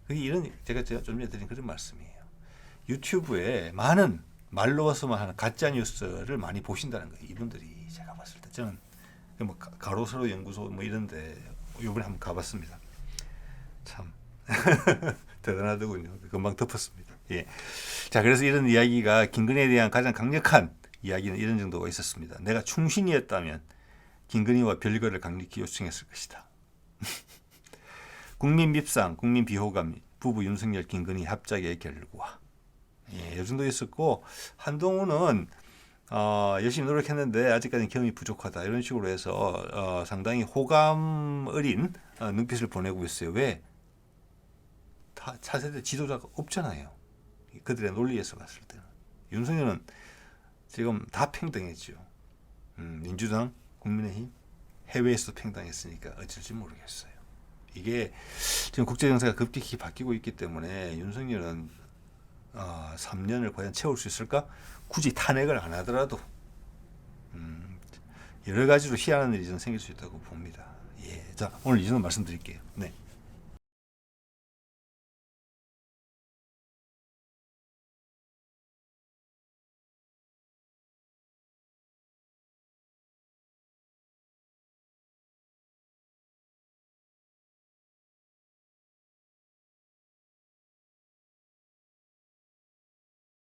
이런 제가 좀 전에 드린 그런 말씀이에요. 유튜브에 많은 말로서만 하는 가짜 뉴스를 많이 보신다는 거예요. 이분들이 제가 봤을 때 저는 뭐 가로세로 연구소 뭐 이런데 이번에 한번 가봤습니다. 참 대단하더군요. 금방 덮었습니다. 예. 자, 그래서 이런 이야기가 김건희에 대한 가장 강력한 이야기는 이런 정도가 있었습니다. 내가 충신이었다면 김건희와 별거를 강력히 요청했을 것이다. 국민 밉상, 국민 비호감, 부부 윤석열, 김건희 합작의 결과. 예, 이 정도 있었고 한동훈은 열심히 노력했는데 아직까지는 경험이 부족하다. 이런 식으로 해서 상당히 호감 어린 눈빛을 보내고 있어요. 왜? 차세대 지도자가 없잖아요. 그들의 논리에서 봤을 때는. 윤석열은 지금 다 평등했죠. 민주당, 국민의힘, 해외에서도 평등했으니까 어쩔지 모르겠어요. 이게 지금 국제 정세가 급격히 바뀌고 있기 때문에 윤석열은 3년을 과연 채울 수 있을까? 굳이 탄핵을 안 하더라도 여러 가지로 희한한 일이 좀 생길 수 있다고 봅니다. 예, 자 오늘 이 정도 말씀드릴게요. 네.